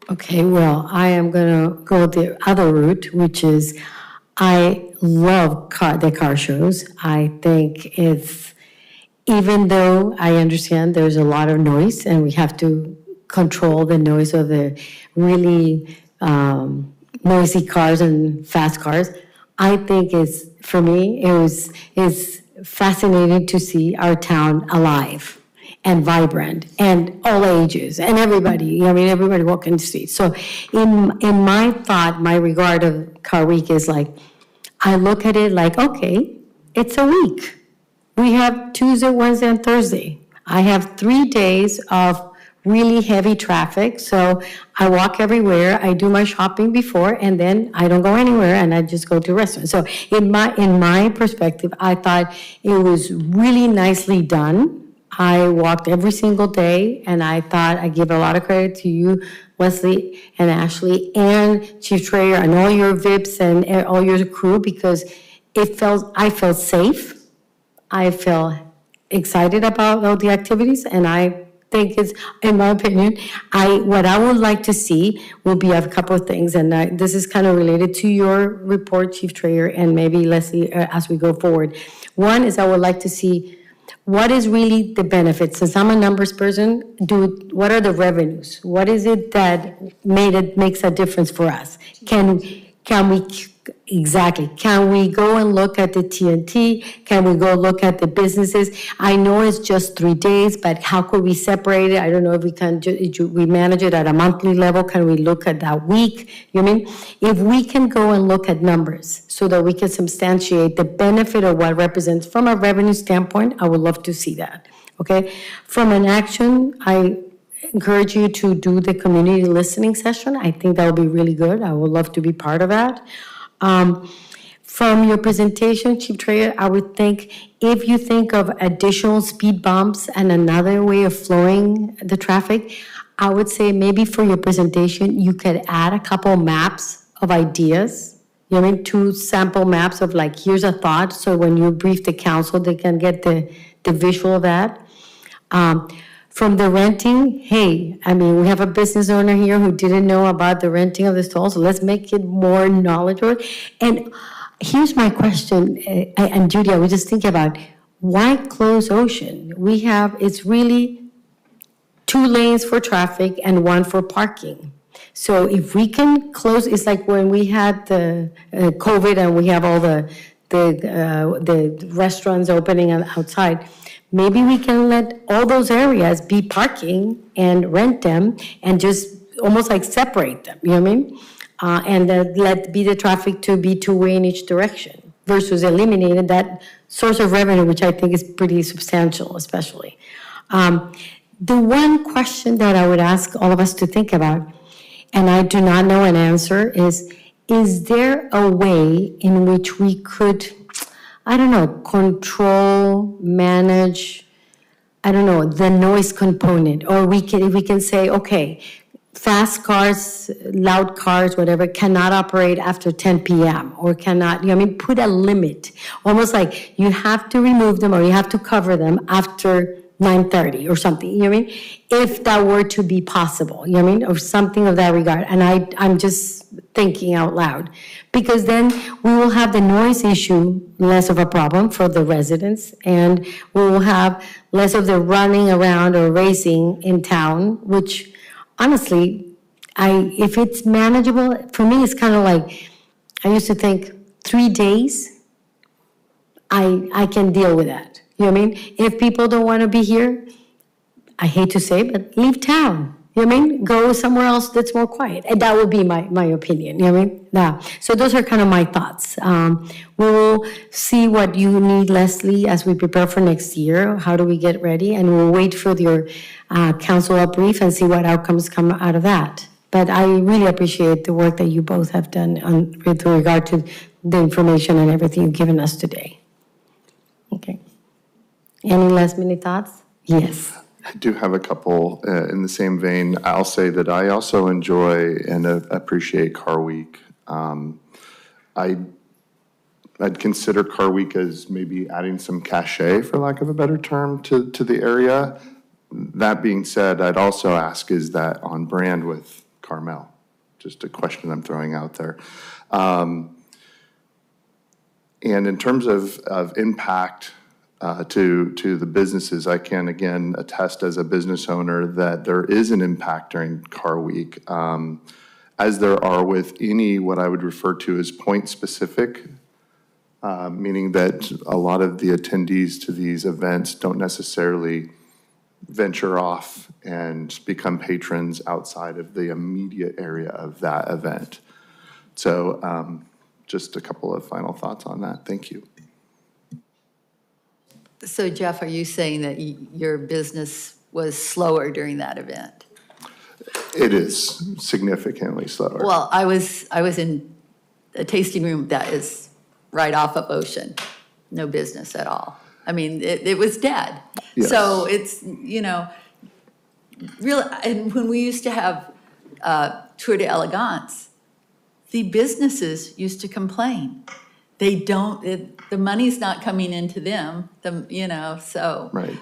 Okay, well, I am going to go the other route, which is I love the car shows. I think even though I understand there's a lot of noise and we have to control the noise of the really noisy cars and fast cars. I think is, for me, it's fascinating to see our town alive and vibrant and all ages and everybody, I mean, everybody walking the street. So in my thought, my regard of Car Week is like, I look at it like, okay, it's a week. We have Tuesday, Wednesday, and Thursday. I have 3 days of really heavy traffic, so I walk everywhere, I do my shopping before, and then I don't go anywhere, and I just go to restaurants. So in my perspective, I thought it was really nicely done. I walked every single day, and I thought I give a lot of credit to you, Wesley and Ashley, and Chief Treasurer, and all your VIPs and all your crew, because I felt safe. I feel excited about all the activities, and I think it's, in my opinion, what I would like to see will be a couple of things, and this is kind of related to your report, Chief Treasurer, and maybe Leslie, as we go forward. One is I would like to see what is really the benefit. Since I'm a numbers person, what are the revenues? What is it that makes a difference for us? Can we, exactly, can we go and look at the TNT? Can we go look at the businesses? I know it's just 3 days, but how could we separate it? I don't know if we can, we manage it at a monthly level. Can we look at that week? You know what I mean? If we can go and look at numbers so that we can substantiate the benefit of what represents from a revenue standpoint, I would love to see that, okay? From an action, I encourage you to do the community listening session. I think that would be really good. I would love to be part of that. From your presentation, Chief Treasurer, I would think if you think of additional speed bumps and another way of flowing the traffic, I would say maybe for your presentation, you could add a couple maps of ideas. You know what I mean? 2 sample maps of like, here's a thought, so when you brief the council, they can get the visual of that. From the renting, hey, I mean, we have a business owner here who didn't know about the renting of the stalls, so let's make it more knowledgeable. And here's my question, and Judy, I was just thinking about, why close Ocean? It's really 2 lanes for traffic and 1 for parking. So if we can close, it's like when we had the COVID and we have all the restaurants opening outside. Maybe we can let all those areas be parking and rent them and just almost like separate them, you know what I mean? And let the traffic to be 2-way in each direction versus eliminating that source of revenue, which I think is pretty substantial, especially. The one question that I would ask all of us to think about, and I do not know an answer, is there a way in which we could, I don't know, control, manage, I don't know, the noise component? Or we can say, okay, fast cars, loud cars, whatever, cannot operate after 10 p.m. or cannot, you know what I mean, put a limit. Almost like you have to remove them or you have to cover them after 9:30 or something, you know what I mean? If that were to be possible, you know what I mean? Or something of that regard. And I'm just thinking out loud. Because then we will have the noise issue less of a problem for the residents, and we will have less of the running around or racing in town, which honestly, if it's manageable, for me, it's kind of like, I used to think 3 days, I can deal with that. You know what I mean? If people don't want to be here, I hate to say, but leave town. You know what I mean? Go somewhere else that's more quiet. And that would be my opinion. You know what I mean? Yeah. So those are kind of my thoughts. We'll see what you need, Leslie, as we prepare for next year. How do we get ready? And we'll wait for your council brief and see what outcomes come out of that. But I really appreciate the work that you both have done with regard to the information and everything you've given us today. Okay. Any last minute thoughts? Yes. I do have a couple in the same vein. I'll say that I also enjoy and appreciate Car Week. I'd consider Car Week as maybe adding some cachet, for lack of a better term, to the area. That being said, I'd also ask, is that on brand with Carmel? Just a question I'm throwing out there. And in terms of impact to the businesses, I can again attest as a business owner that there is an impact during Car Week. as there are with any what I would refer to as point-specific, meaning that a lot of the attendees to these events don't necessarily venture off and become patrons outside of the immediate area of that event. So just a couple of final thoughts on that. Thank you. So Jeff, are you saying that your business was slower during that event? It is significantly slower. Well, I was in a tasting room that is right off of Ocean, no business at all. I mean, it was dead. Yes. So it's, you know, real, and when we used to have Tour de Elegance, the businesses used to complain. They don't, the money's not coming into them, you know, so. Right.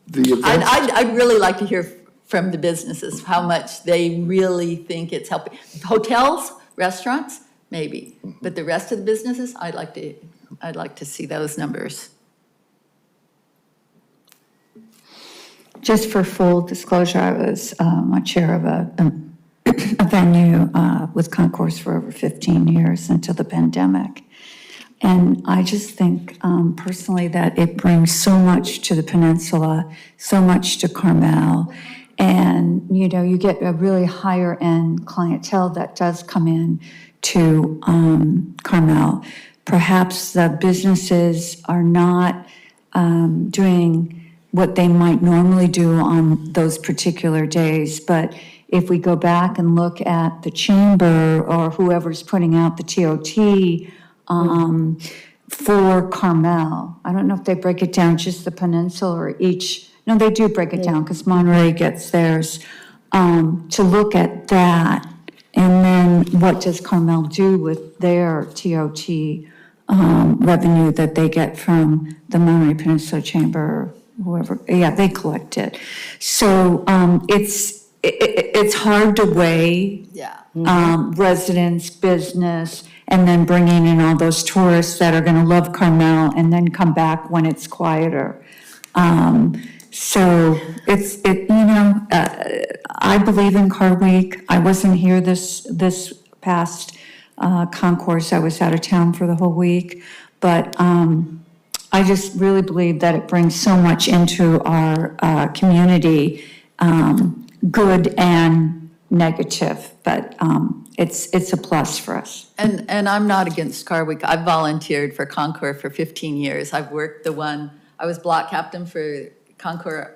The event, I'd really like to hear from the businesses how much they really think it's helping. Hotels, restaurants, maybe, but the rest of the businesses, I'd like to see those numbers. Just for full disclosure, I was a chair of a venue with Concourse for over 15 years until the pandemic. And I just think personally that it brings so much to the peninsula, so much to Carmel. And, you know, you get a really higher end clientele that does come in to Carmel. Perhaps the businesses are not doing what they might normally do on those particular days. But if we go back and look at the chamber or whoever's putting out the TOT for Carmel, I don't know if they break it down just the peninsula or each, no, they do break it down because Monterey gets theirs, to look at that. And then what does Carmel do with their TOT revenue that they get from the Monterey Peninsula Chamber, whoever, yeah, they collect it. So it's hard to weigh Yeah. residents, business, and then bringing in all those tourists that are going to love Carmel and then come back when it's quieter. So I believe in Car Week. I wasn't here this past concourse. I was out of town for the whole week, but I just really believe that it brings so much into our community, good and negative, but it's a plus for us. And I'm not against Car Week. I've volunteered for Concours for 15 years. I've worked I was block captain for Concours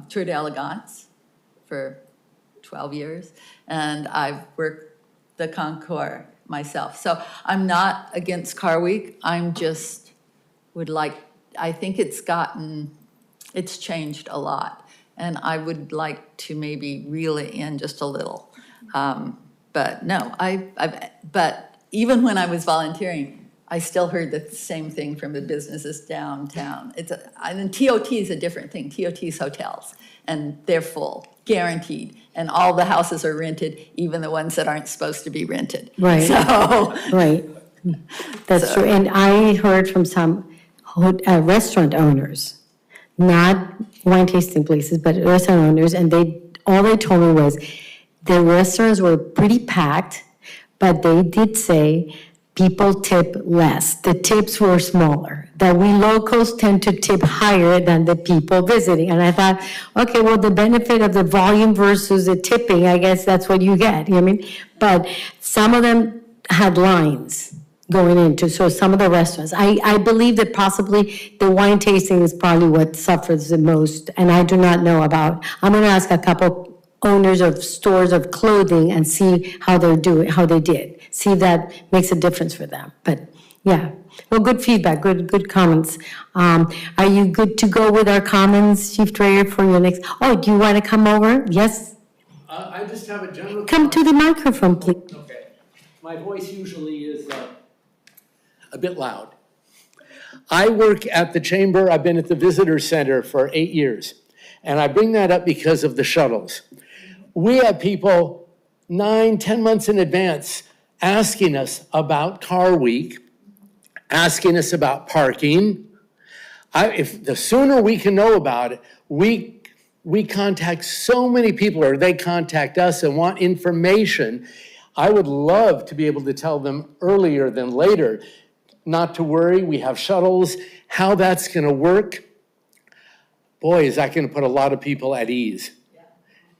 Tour de Elegance for 12 years, and I've worked the Concours myself. So I'm not against Car Week. I'm just I think it's changed a lot. And I would like to maybe reel it in just a little. But no, but even when I was volunteering, I still heard the same thing from the businesses downtown. And TOT is a different thing. TOT is hotels, and they're full, guaranteed. And all the houses are rented, even the ones that aren't supposed to be rented. Right. So, Right. That's true. And I heard from some restaurant owners, not wine tasting places, but restaurant owners, and all they told me was the restaurants were pretty packed, but they did say people tip less. The tips were smaller, that we locals tend to tip higher than the people visiting. And I thought, okay, well, the benefit of the volume versus the tipping, I guess that's what you get, you know what I mean? But some of them had lines going into, so some of the restaurants. I believe that possibly the wine tasting is probably what suffers the most, and I do not know about. I'm gonna ask a couple owners of stores of clothing and see how they did. See if that makes a difference for them. But yeah, well, good feedback, good comments. Are you good to go with our comments, Chief Dreyer, for your next? Oh, do you want to come over? Yes? I just have a general. Come to the microphone, please. Okay. My voice usually is a bit loud. I work at the Chamber. I've been at the Visitor Center for 8 years. And I bring that up because of the shuttles. We have people 9-10 months in advance asking us about Car Week, asking us about parking. If the sooner we can know about it, we we contact so many people, or they contact us and want information. I would love to be able to tell them earlier than later, not to worry, we have shuttles. How that's gonna work, boy, is that gonna put a lot of people at ease.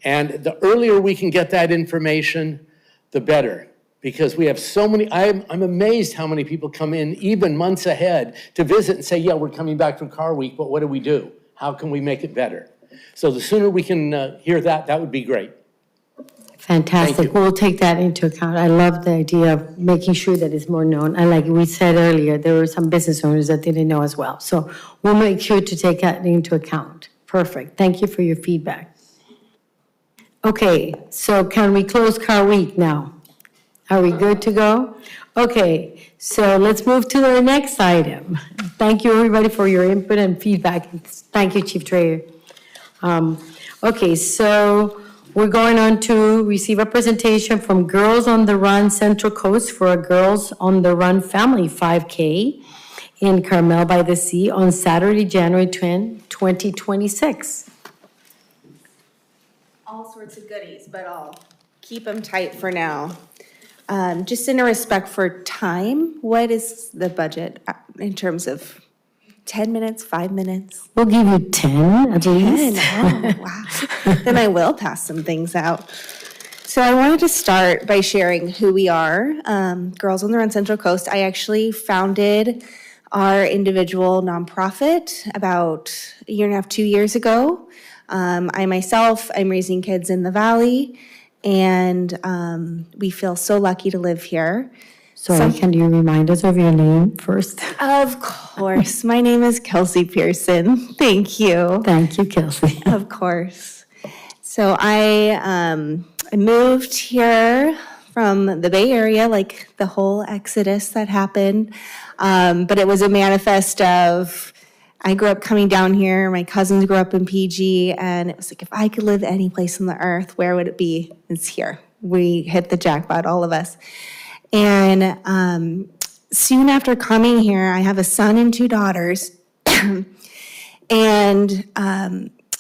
And the earlier we can get that information, the better. Because we have so many, I'm amazed how many people come in even months ahead to visit and say, yeah, we're coming back from Car Week, but what do we do? How can we make it better? So the sooner we can hear that, that would be great. Fantastic. We'll take that into account. I love the idea of making sure that it's more known. And like we said earlier, there were some business owners that didn't know as well. So we'll make sure to take that into account. Perfect. Thank you for your feedback. Okay, so can we close Car Week now? Are we good to go? Okay, so let's move to the next item. Thank you, everybody, for your input and feedback. Thank you, Chief Trader. Okay, so we're going on to receive a presentation from Girls on the Run Central Coast for a Girls on the Run Family 5K in Carmel-by-the-Sea on Saturday, January 10, 2026. All sorts of goodies, but I'll keep them tight for now. Just in a respect for time, what is the budget in terms of 10 minutes, 5 minutes? We'll give you 10 at 10, least. oh, wow. Then I will pass some things out. So I wanted to start by sharing who we are. Girls on the Run Central Coast. I actually founded our individual nonprofit about a year and a half, 2 years ago. I'm raising kids in the Valley, and we feel so lucky to live here. Sorry, can you remind us of your name first? Of course. My name is Kelsey Pearson. Thank you. Thank you, Kelsey. Of course. So I moved here from the Bay Area, like the whole exodus that happened. But it was a manifest of, I grew up coming down here, my cousins grew up in PG, and it was like, if I could live any place on the earth, where would it be? It's here. We hit the jackpot, all of us. And soon after coming here, I have a son and 2 daughters. And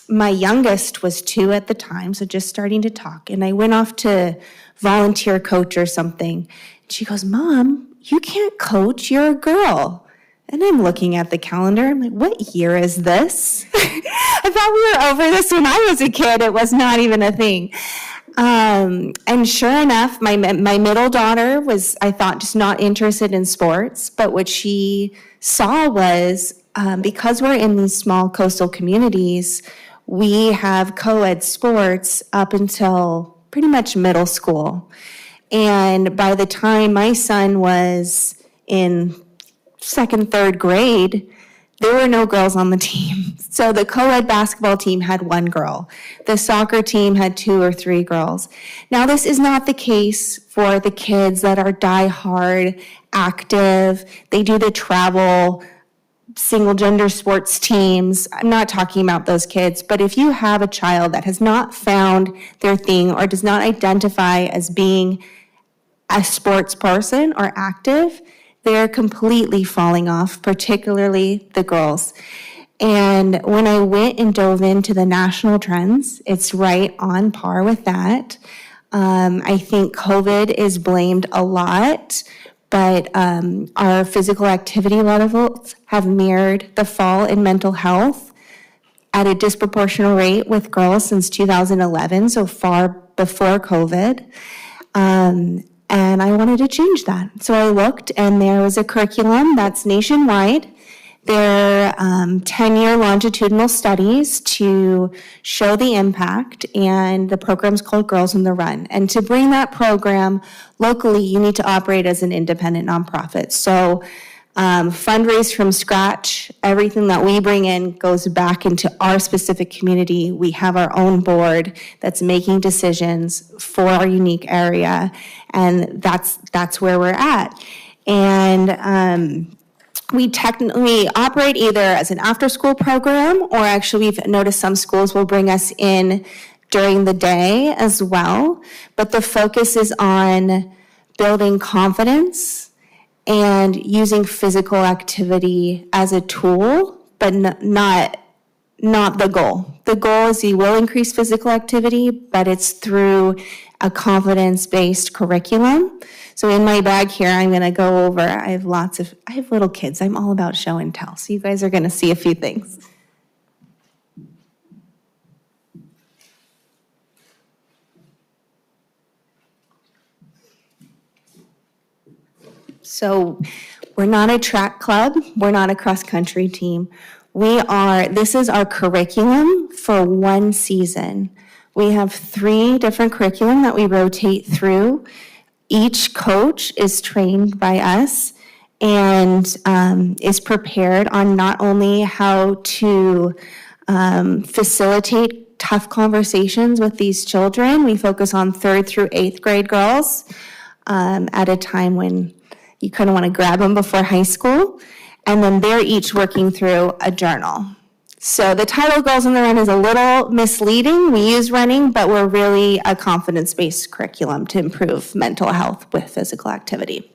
my youngest was 2 at the time, so just starting to talk. And I went off to volunteer coach or something. And she goes, Mom, you can't coach, you're a girl. And I'm looking at the calendar, I'm like, what year is this? I thought we were over this when I was a kid. It was not even a thing. And sure enough, my middle daughter was, I thought, just not interested in sports. But what she saw was, because we're in these small coastal communities, we have co-ed sports up until pretty much middle school. And by the time my son was in 2nd, 3rd grade, there were no girls on the team. So the co-ed basketball team had 1 girl. The soccer team had 2 or 3 girls. Now, this is not the case for the kids that are die-hard, active. They do the travel, single-gender sports teams. I'm not talking about those kids. But if you have a child that has not found their thing or does not identify as being a sports person or active, they're completely falling off, particularly the girls. And when I went and dove into the national trends, it's right on par with that. I think COVID is blamed a lot, but our physical activity levels have mirrored the fall in mental health at a disproportionate rate with girls since 2011, so far before COVID. And I wanted to change that. So I looked, and there was a curriculum that's nationwide. There are 10-year longitudinal studies to show the impact, and the program's called Girls on the Run. And to bring that program locally, you need to operate as an independent nonprofit. So fundraise from scratch. Everything that we bring in goes back into our specific community. We have our own board that's making decisions for our unique area, and that's where we're at. And we technically operate either as an after-school program, or actually we've noticed some schools will bring us in during the day as well. But the focus is on building confidence and using physical activity as a tool, but not not the goal. The goal is you will increase physical activity, but it's through a confidence-based curriculum. So in my bag here, I'm gonna go over, I have little kids. I'm all about show and tell. So you guys are gonna see a few things. So we're not a track club, we're not a cross-country team. This is our curriculum for one season. We have 3 different curriculum that we rotate through. Each coach is trained by us and is prepared on not only how to facilitate tough conversations with these children. We focus on 3rd through 8th grade girls at a time when you kind of want to grab them before high school. And then they're each working through a journal. So the title Girls on the Run is a little misleading. We use running, but we're really a confidence-based curriculum to improve mental health with physical activity.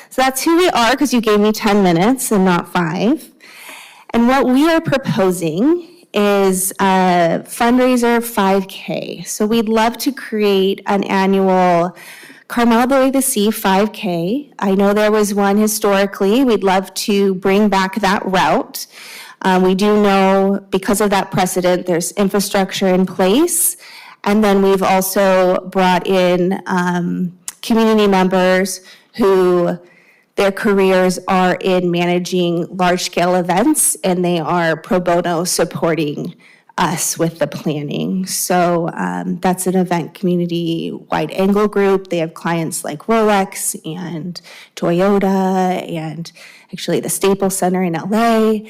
So that's who we are, because you gave me 10 minutes and not 5. And what we are proposing is a fundraiser 5K. So we'd love to create an annual Carmel-by-the-Sea 5K. I know there was one historically. We'd love to bring back that route. We do know because of that precedent, there's infrastructure in place. And then we've also brought in community members who their careers are in managing large-scale events, and they are pro bono supporting us with the planning. So that's an event community wide angle group. They have clients like Ruess and Toyota and actually the Staples Center in LA.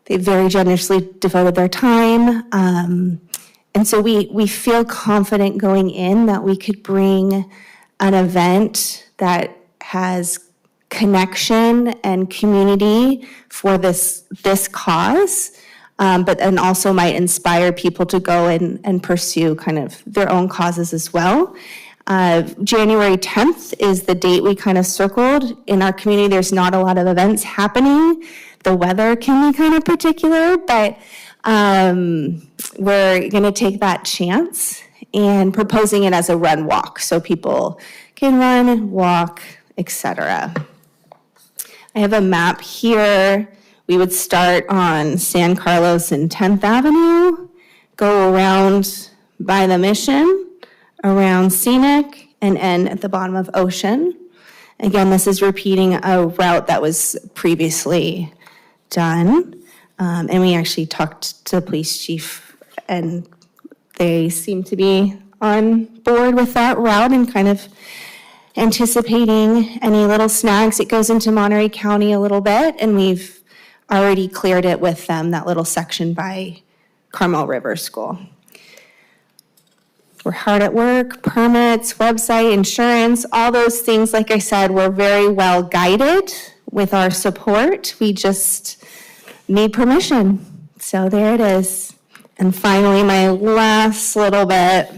They very generously devoted their time. And so we feel confident going in that we could bring an event that has connection and community for this cause, but then also might inspire people to go and pursue kind of their own causes as well. January 10th is the date we kind of circled. In our community, there's not a lot of events happening. The weather can be kind of particular, but we're gonna take that chance and proposing it as a run walk, so people can run, walk, etc. I have a map here. We would start on San Carlos and 10th Avenue, go around by the Mission, around Scenic, and end at the bottom of Ocean. Again, this is repeating a route that was previously done. And we actually talked to the police chief, and they seem to be on board with that route and kind of anticipating any little snags. It goes into Monterey County a little bit, and we've already cleared it with them, that little section by Carmel River School. We're hard at work, permits, website, insurance, all those things. Like I said, we're very well guided with our support. We just need permission. So there it is. And finally, my last little bit.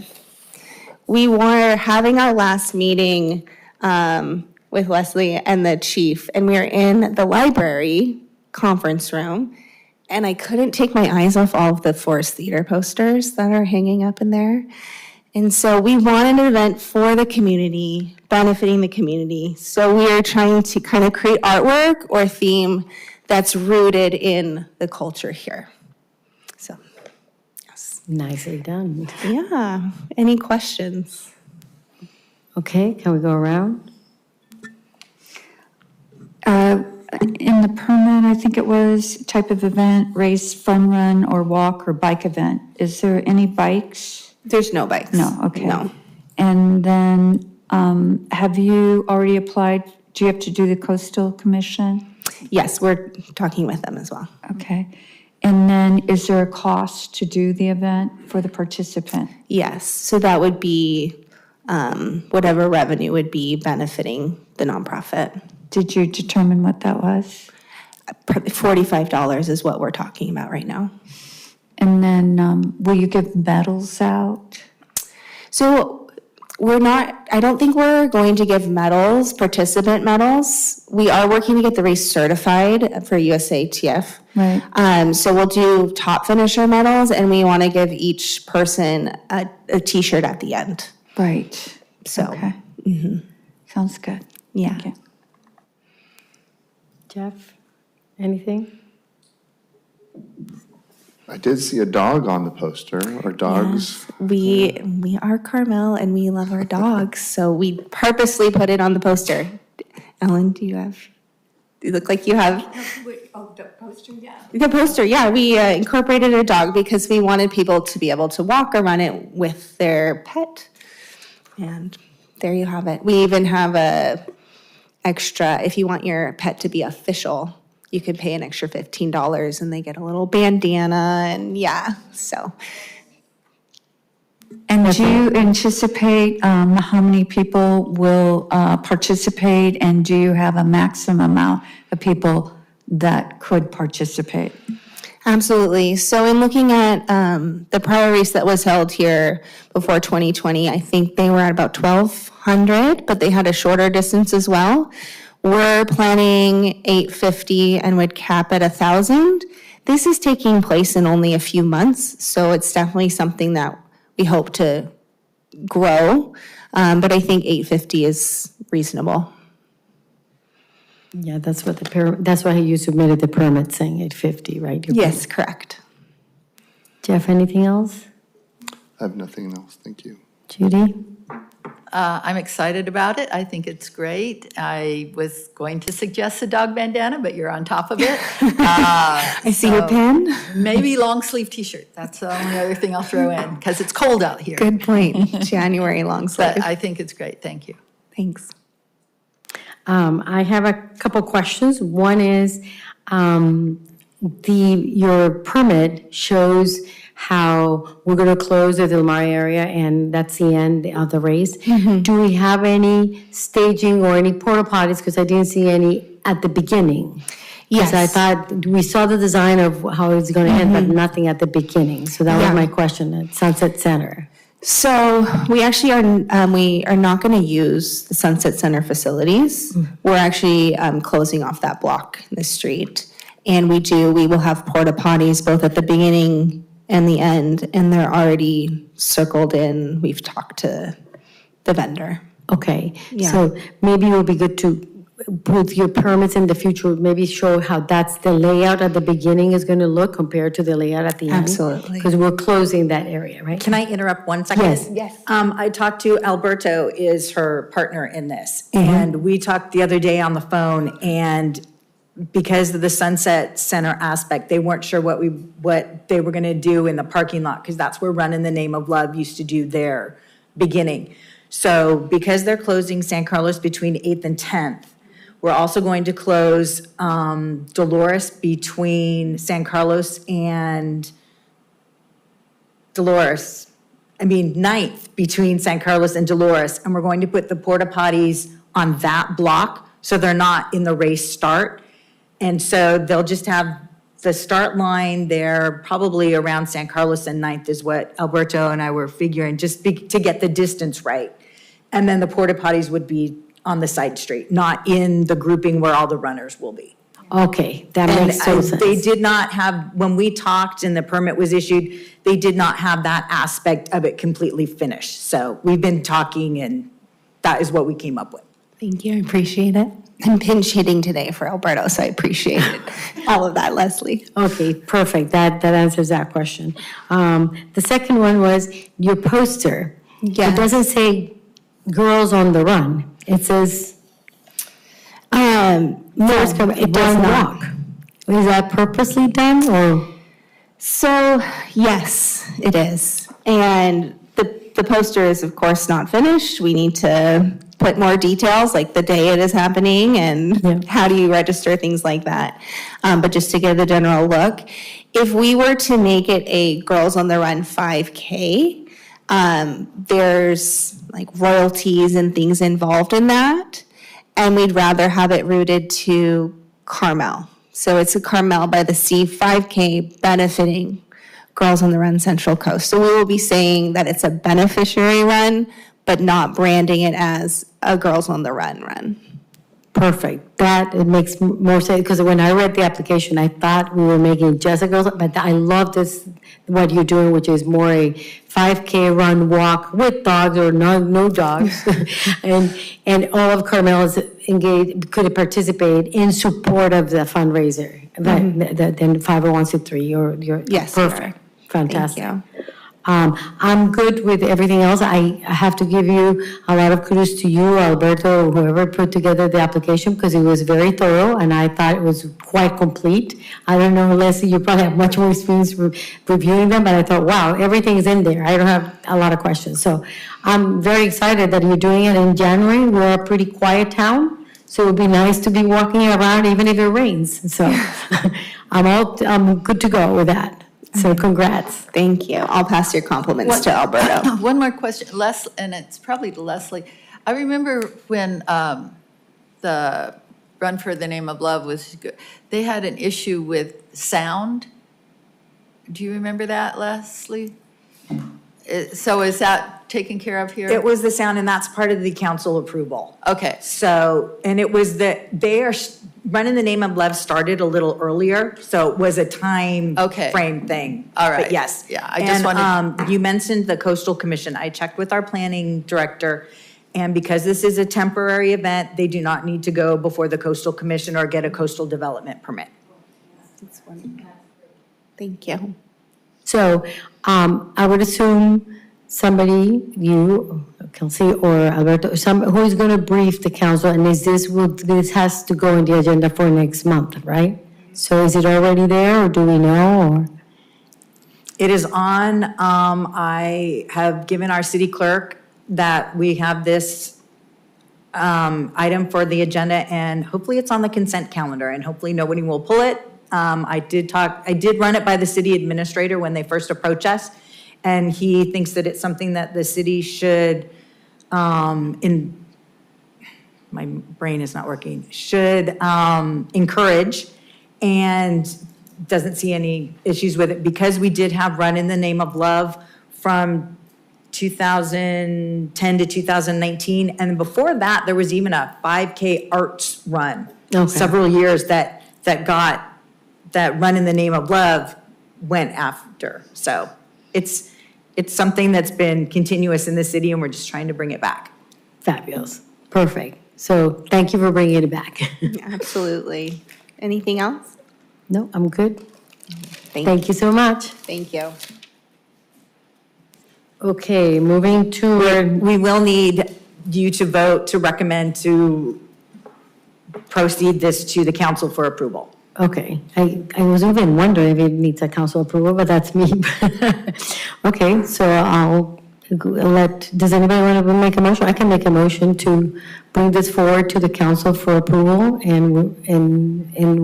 We were having our last meeting with Leslie and the chief, and we were in the library conference room, and I couldn't take my eyes off all of the Forest Theater posters that are hanging up in there. And so we wanted an event for the community, benefiting the community. So we are trying to kind of create artwork or theme that's rooted in the culture here. So, yes. Nicely done. Yeah, any questions? Okay, can we go around? In the permit, I think it was type of event, race, fun run, or walk or bike event. Is there any bikes? There's no bikes. No, okay. No. And then, have you already applied? Do you have to do the coastal commission? Yes, we're talking with them as well. Okay. And then is there a cost to do the event for the participant? Yes, so that would be whatever revenue would be benefiting the nonprofit. Did you determine what that was? $45 is what we're talking about right now. And then will you give medals out? So I don't think we're going to give medals, participant medals. We are working to get the race certified for USATF. Right. So we'll do top finisher medals, and we want to give each person a T-shirt at the end. Right. So, Okay. Sounds good. Yeah. Thank you. Jeff, anything? I did see a dog on the poster, or dogs. We are Carmel, and we love our dogs, so we purposely put it on the poster. Ellen, you look like you have. Oh, the poster, yeah. The poster, yeah, we incorporated a dog because we wanted people to be able to walk or run it with their pet. And there you have it. We even have a extra, if you want your pet to be official, you can pay an extra $15 and they get a little bandana and yeah, so. And do you anticipate how many people will participate? And do you have a maximum amount of people that could participate? Absolutely. So in looking at the prior race that was held here before 2020, I think they were at about 1,200, but they had a shorter distance as well. We're planning 850 and would cap at 1,000. This is taking place in only a few months, so it's definitely something that we hope to grow, but I think 850 is reasonable. Yeah, that's what that's why you submitted the permit saying 850, right? Yes, correct. Jeff, anything else? I have nothing else, thank you. Judy? I'm excited about it. I think it's great. I was going to suggest a dog bandana, but you're on top of it. I see your pen. Maybe long sleeve t-shirt. That's the only other thing I'll throw in because it's cold out here. Good point. January long sleeve. But I think it's great. Thank you. Thanks. I have a couple questions. One is, your permit shows how we're going to close the Del Mar area and that's the end of the race. Do we have any staging or any porta potties? Because I didn't see any at the beginning. Yes. So I thought, we saw the design of how it's going to end, but nothing at the beginning. So that was my question at Sunset Center. So we actually are not going to use the Sunset Center facilities. We're actually closing off that block in the street. And we will have porta potties both at the beginning and the end, and they're already circled in. We've talked to the vendor. Okay, Yeah. so maybe it would be good to, with your permits in the future, maybe show how that's the layout at the beginning is going to look compared to the layout at the end? Absolutely. Because we're closing that area, right? Can I interrupt 1 second? Yes. Yes. I talked to Alberto, is her partner in this, and we talked the other day on the phone, and because of the Sunset Center aspect, they weren't sure what they were gonna do in the parking lot, because that's where Run in the Name of Love used to do their beginning. So because they're closing San Carlos between 8th and 10th, we're also going to close Dolores between San Carlos and 9th between San Carlos and Dolores, and we're going to put the porta potties on that block, so they're not in the race start. And so they'll just have the start line there, probably around San Carlos and 9th is what Alberto and I were figuring, just to get the distance right. And then the porta potties would be on the side street, not in the grouping where all the runners will be. Okay, that And makes total sense. they did not have, when we talked and the permit was issued, they did not have that aspect of it completely finished. So we've been talking, and that is what we came up with. Thank you, I appreciate it. I'm pinch hitting today for Alberto, so I appreciate it. All of that, Leslie. Okay, perfect, that answers that question. The second one was your poster. Yes. It doesn't say Girls on the Run, it says No, it does not. Is that purposely done, or? So, yes, it is. And the poster is, of course, not finished. We need to put more details, like the day it is happening and how do you register, things like that. But just to give a general look, if we were to make it a Girls on the Run 5K, there's like royalties and things involved in that. And we'd rather have it rooted to Carmel. So it's a Carmel-by-the-Sea 5K benefiting Girls on the Run Central Coast. So we will be saying that it's a beneficiary run, but not branding it as a Girls on the Run. Perfect. That, it makes more sense, because when I read the application, I thought we were making just a girls, but I love this, what you're doing, which is more a 5K run, walk with dogs or no dogs. And all of Carmel is engaged, could participate in support of the fundraiser, then 501c3, you're Yes, you are. perfect. Fantastic. Thank you. I'm good with everything else. I have to give you a lot of kudos to you, Alberto, whoever put together the application, because it was very thorough, and I thought it was quite complete. I don't know, Leslie, you probably have much more experience reviewing them, but I thought, wow, everything's in there. I don't have a lot of questions. So I'm very excited that you're doing it in January. We're a pretty quiet town, so it would be nice to be walking around even if it rains. So I'm good to go with that. So congrats. Thank you. I'll pass your compliments to Alberto. One more question, and it's probably to Leslie. I remember when the Run for the Name of Love was good, they had an issue with sound. Do you remember that, Leslie? So is that taken care of here? It was the sound, and that's part of the council approval. Okay, So, and it was that they are, Running the Name of Love started a little earlier, so it was a time Okay. frame thing. All right. But yes. Yeah, I just wanted- You mentioned the Coastal Commission. I checked with our planning director, and because this is a temporary event, they do not need to go before the Coastal Commission or get a coastal development permit. Thank you. So I would assume somebody, you, Kelsey, or Alberto, who is going to brief the council, and this has to go in the agenda for next month, right? So is it already there, or do we know, or? It is on, I have given our city clerk that we have this item for the agenda, and hopefully it's on the consent calendar, and hopefully nobody will pull it. I did run it by the city administrator when they first approached us, and he thinks that it's something that the city should, my brain is not working, should encourage, and doesn't see any issues with it, because we did have Run in the Name of Love from 2010 to 2019, and before that, there was even a 5K arts run. Okay. Several years that Run in the Name of Love went after. So it's something that's been continuous in the city, and we're just trying to bring it back. Fabulous, perfect. So thank you for bringing it back. Absolutely. Anything else? No, I'm good. Thank Thank you so much. Thank you. Okay, moving to, We will need you to vote to recommend to proceed this to the council for approval. okay, I was even wondering if it needs a council approval, but that's me. Okay, so does anybody want to make a motion? I can make a motion to bring this forward to the council for approval, and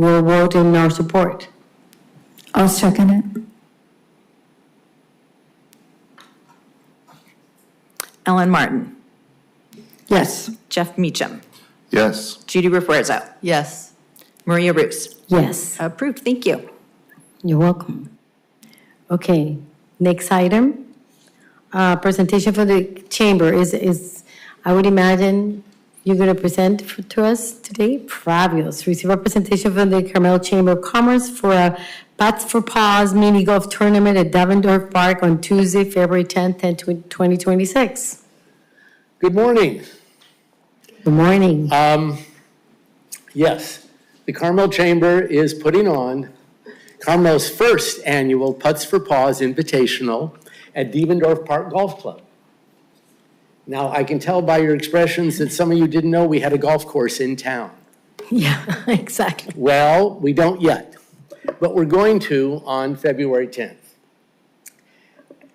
we'll vote in our support. I'll second it. Ellen Martin, Yes. Jeff Meacham, Yes. Judy Refuerzo, yes. Maria Ruess. Yes, Approved, thank you. you're welcome. Okay, next item. Presentation for the chamber is, I would imagine you're going to present to us today. Fabulous. Receive a presentation from the Carmel Chamber of Commerce for a Bats for Paws mini golf tournament at Davendorf Park on Tuesday, February 10th, 2026. Good morning. Good morning. Yes, the Carmel Chamber is putting on Carmel's first annual Putts for Paws Invitational at Davendorf Park Golf Club. Now, I can tell by your expressions that some of you didn't know we had a golf course in town. Yeah, exactly. Well, we don't yet, but we're going to on February 10th.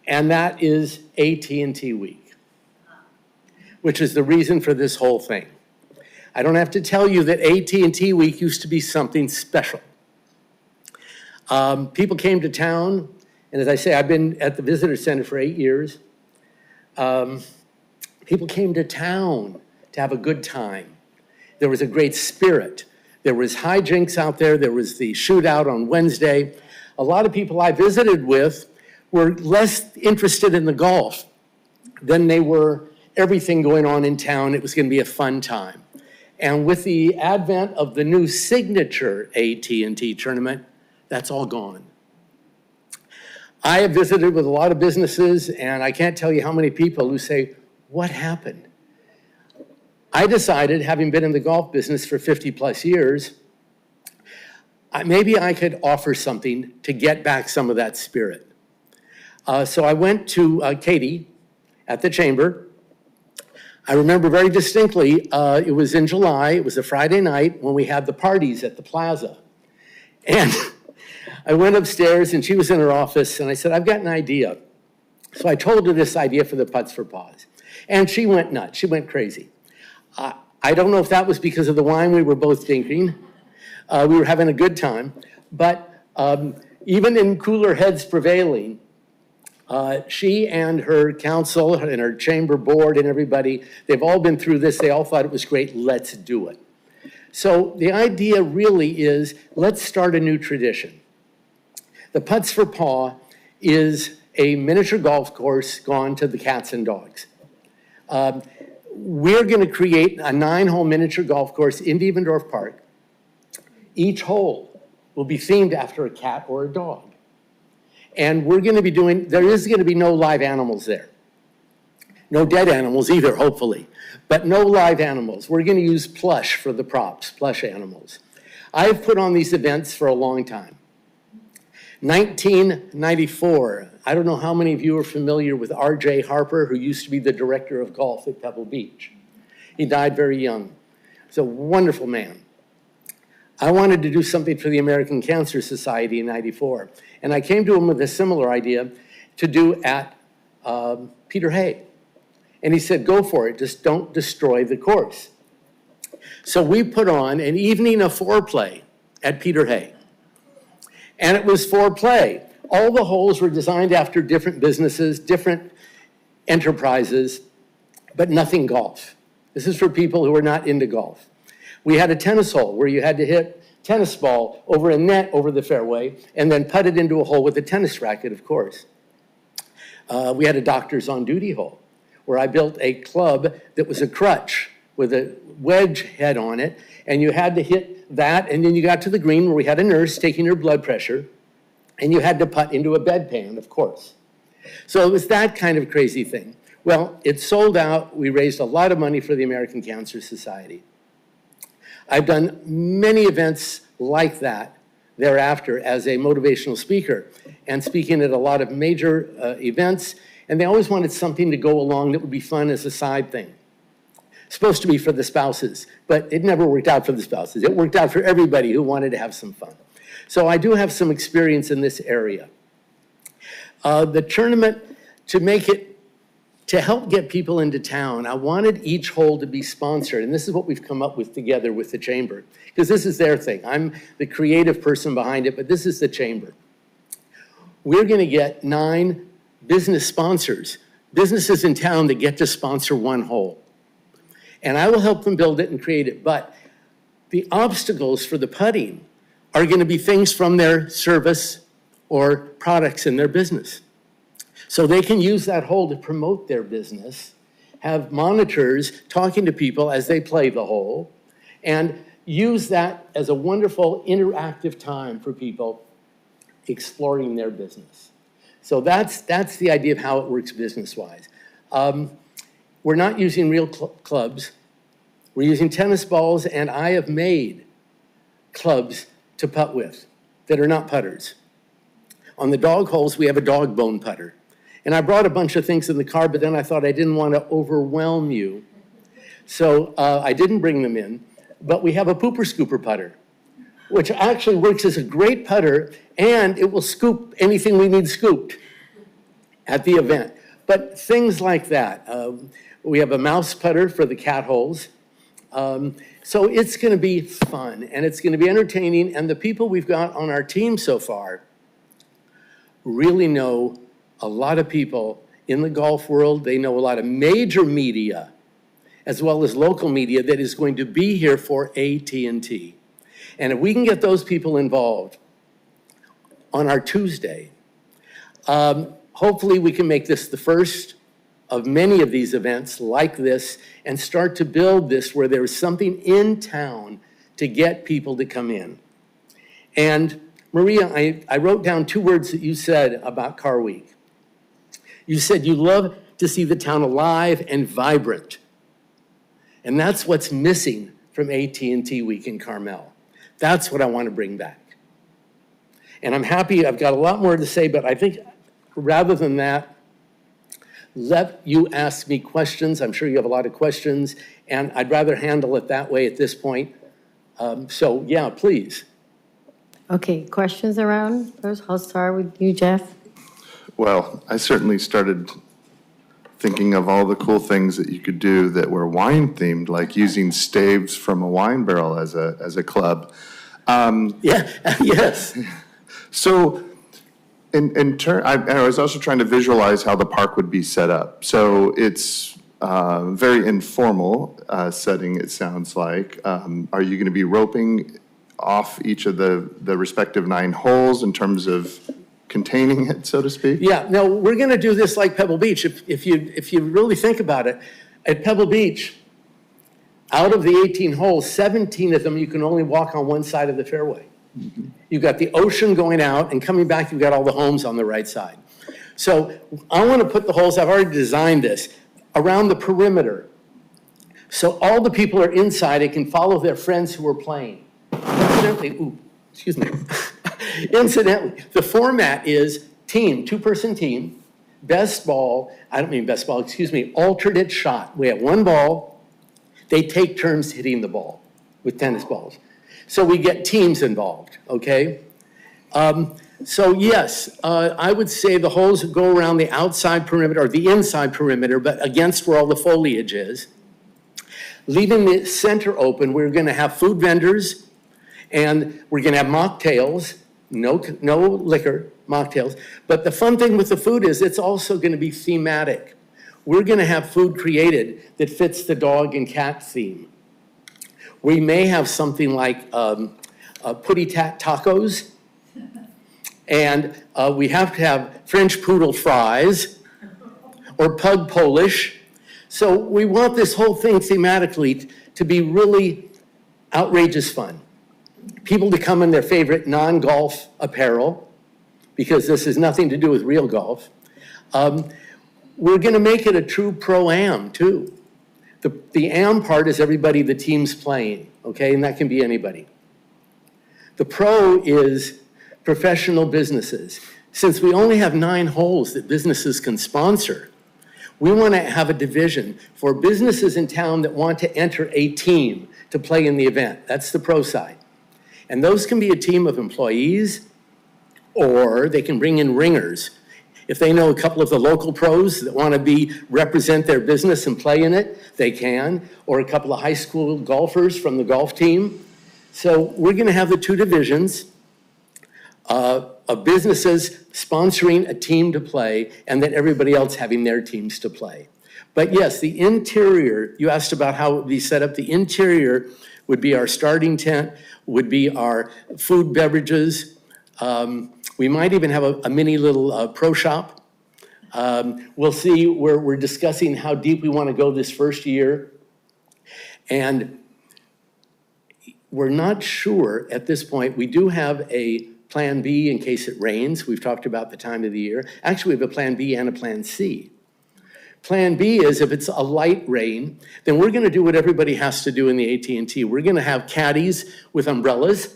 And that is AT&T Week, which is the reason for this whole thing. I don't have to tell you that AT&T Week used to be something special. People came to town, and as I say, I've been at the Visitor Center for 8 years. People came to town to have a good time. There was a great spirit. There was hijinks out there. There was the shootout on Wednesday. A lot of people I visited with were less interested in the golf than they were everything going on in town. It was going to be a fun time. And with the advent of the new signature AT&T tournament, that's all gone. I have visited with a lot of businesses, and I can't tell you how many people who say, what happened? I decided, having been in the golf business for 50 plus years, maybe I could offer something to get back some of that spirit. So I went to Kati at the Chamber. I remember very distinctly, it was in July, it was a Friday night when we had the parties at the plaza. And I went upstairs and she was in her office and I said, I've got an idea. So I told her this idea for the Putts for Paws. And she went nuts, she went crazy. I don't know if that was because of the wine we were both drinking. We were having a good time, but even in cooler heads prevailing, she and her council and her chamber board and everybody, they've all been through this. They all thought it was great. Let's do it. So the idea really is, let's start a new tradition. The Putts for Paw is a miniature golf course gone to the cats and dogs. We're going to create a 9-hole miniature golf course in Devendorf Park. Each hole will be themed after a cat or a dog. And we're going to be doing, there is going to be no live animals there. No dead animals either, hopefully, but no live animals. We're going to use plush for the props, plush animals. I've put on these events for a long time. 1994, I don't know how many of you are familiar with R.J. Harper, who used to be the director of golf at Pebble Beach. He died very young. He's a wonderful man. I wanted to do something for the American Cancer Society in '94, and I came to him with a similar idea to do at Peter Hay. And he said, go for it, just don't destroy the course. So we put on an evening of foreplay at Peter Hay. And it was foreplay. All the holes were designed after different businesses, different enterprises, but nothing golf. This is for people who are not into golf. We had a tennis hole where you had to hit tennis ball over a net over the fairway and then put it into a hole with a tennis racket, of course. We had a doctor's on duty hole where I built a club that was a crutch with a wedge head on it, and you had to hit that, and then you got to the green where we had a nurse taking your blood pressure, and you had to putt into a bedpan, of course. So it was that kind of crazy thing. Well, it sold out. We raised a lot of money for the American Cancer Society. I've done many events like that thereafter as a motivational speaker and speaking at a lot of major events, and they always wanted something to go along that would be fun as a side thing. Supposed to be for the spouses, but it never worked out for the spouses. It worked out for everybody who wanted to have some fun. So I do have some experience in this area. The tournament, to help get people into town, I wanted each hole to be sponsored, and this is what we've come up with together with the Chamber, because this is their thing. I'm the creative person behind it, but this is the Chamber. We're going to get 9 business sponsors, businesses in town that get to sponsor one hole. And I will help them build it and create it, but the obstacles for the putting are going to be things from their service or products in their business. So they can use that hole to promote their business, have monitors talking to people as they play the hole, and use that as a wonderful interactive time for people exploring their business. So that's the idea of how it works business-wise. We're not using real clubs. We're using tennis balls, and I have made clubs to putt with that are not putters. On the dog holes, we have a dog bone putter. And I brought a bunch of things in the car, but then I thought I didn't want to overwhelm you. So I didn't bring them in, but we have a pooper scooper putter, which actually works as a great putter, and it will scoop anything we need scooped at the event. But things like that. We have a mouse putter for the cat holes. So it's going to be fun, and it's going to be entertaining, and the people we've got on our team so far really know a lot of people in the golf world. They know a lot of major media, as well as local media, that is going to be here for AT&T. And if we can get those people involved on our Tuesday, hopefully we can make this the first of many of these events like this and start to build this where there's something in town to get people to come in. And Maria, I wrote down 2 words that you said about Car Week. You said you love to see the town alive and vibrant. And that's what's missing from AT&T Week in Carmel. That's what I want to bring back. And I'm happy, I've got a lot more to say, but I think rather than that, let you ask me questions. I'm sure you have a lot of questions, and I'd rather handle it that way at this point. So yeah, please. Okay, questions around first? I'll start with you, Jeff. Well, I certainly started thinking of all the cool things that you could do that were wine themed, like using staves from a wine barrel as a club. Yeah, yes. So I was also trying to visualize how the park would be set up. So it's very informal setting, it sounds like. Are you going to be roping off each of the respective 9 holes in terms of containing it, so to speak? Yeah, no, we're going to do this like Pebble Beach. If you really think about it, at Pebble Beach, out of the 18 holes, 17 of them you can only walk on one side of the fairway. You've got the ocean going out, and coming back, you've got all the homes on the right side. So I want to put the holes, I've already designed this, around the perimeter. So all the people are inside, and can follow their friends who are playing. Incidentally, incidentally, the format is team, 2-person team, best ball, alternate shot. We have 1 ball, they take turns hitting the ball with tennis balls. So we get teams involved, okay? So yes, I would say the holes go around the outside perimeter, or the inside perimeter, but against where all the foliage is. Leaving the center open, we're gonna have food vendors, and we're gonna have mocktails, no liquor, mocktails. But the fun thing with the food is it's also gonna be thematic. We're gonna have food created that fits the dog and cat theme. We may have something like putty tat tacos, and we have to have French poodle fries or pug Polish. So we want this whole thing thematically to be really outrageous fun. People to come in their favorite non-golf apparel, because this has nothing to do with real golf. We're going to make it a true pro-am, too. The am part is everybody the team's playing, okay? And that can be anybody. The pro is professional businesses. Since we only have 9 holes that businesses can sponsor, we want to have a division for businesses in town that want to enter a team to play in the event. That's the pro side. And those can be a team of employees, or they can bring in ringers. If they know a couple of the local pros that want to represent their business and play in it, they can, or a couple of high school golfers from the golf team. So we're going to have the 2 divisions of businesses sponsoring a team to play, and then everybody else having their teams to play. But yes, the interior, you asked about how it would be set up. The interior would be our starting tent, would be our food, beverages. We might even have a mini little pro shop. We'll see, we're discussing how deep we want to go this first year. And we're not sure at this point. We do have a plan B in case it rains. We've talked about the time of the year. Actually, we have a plan B and a plan C. Plan B is if it's a light rain, then we're going to do what everybody has to do in the AT&T. We're going to have caddies with umbrellas.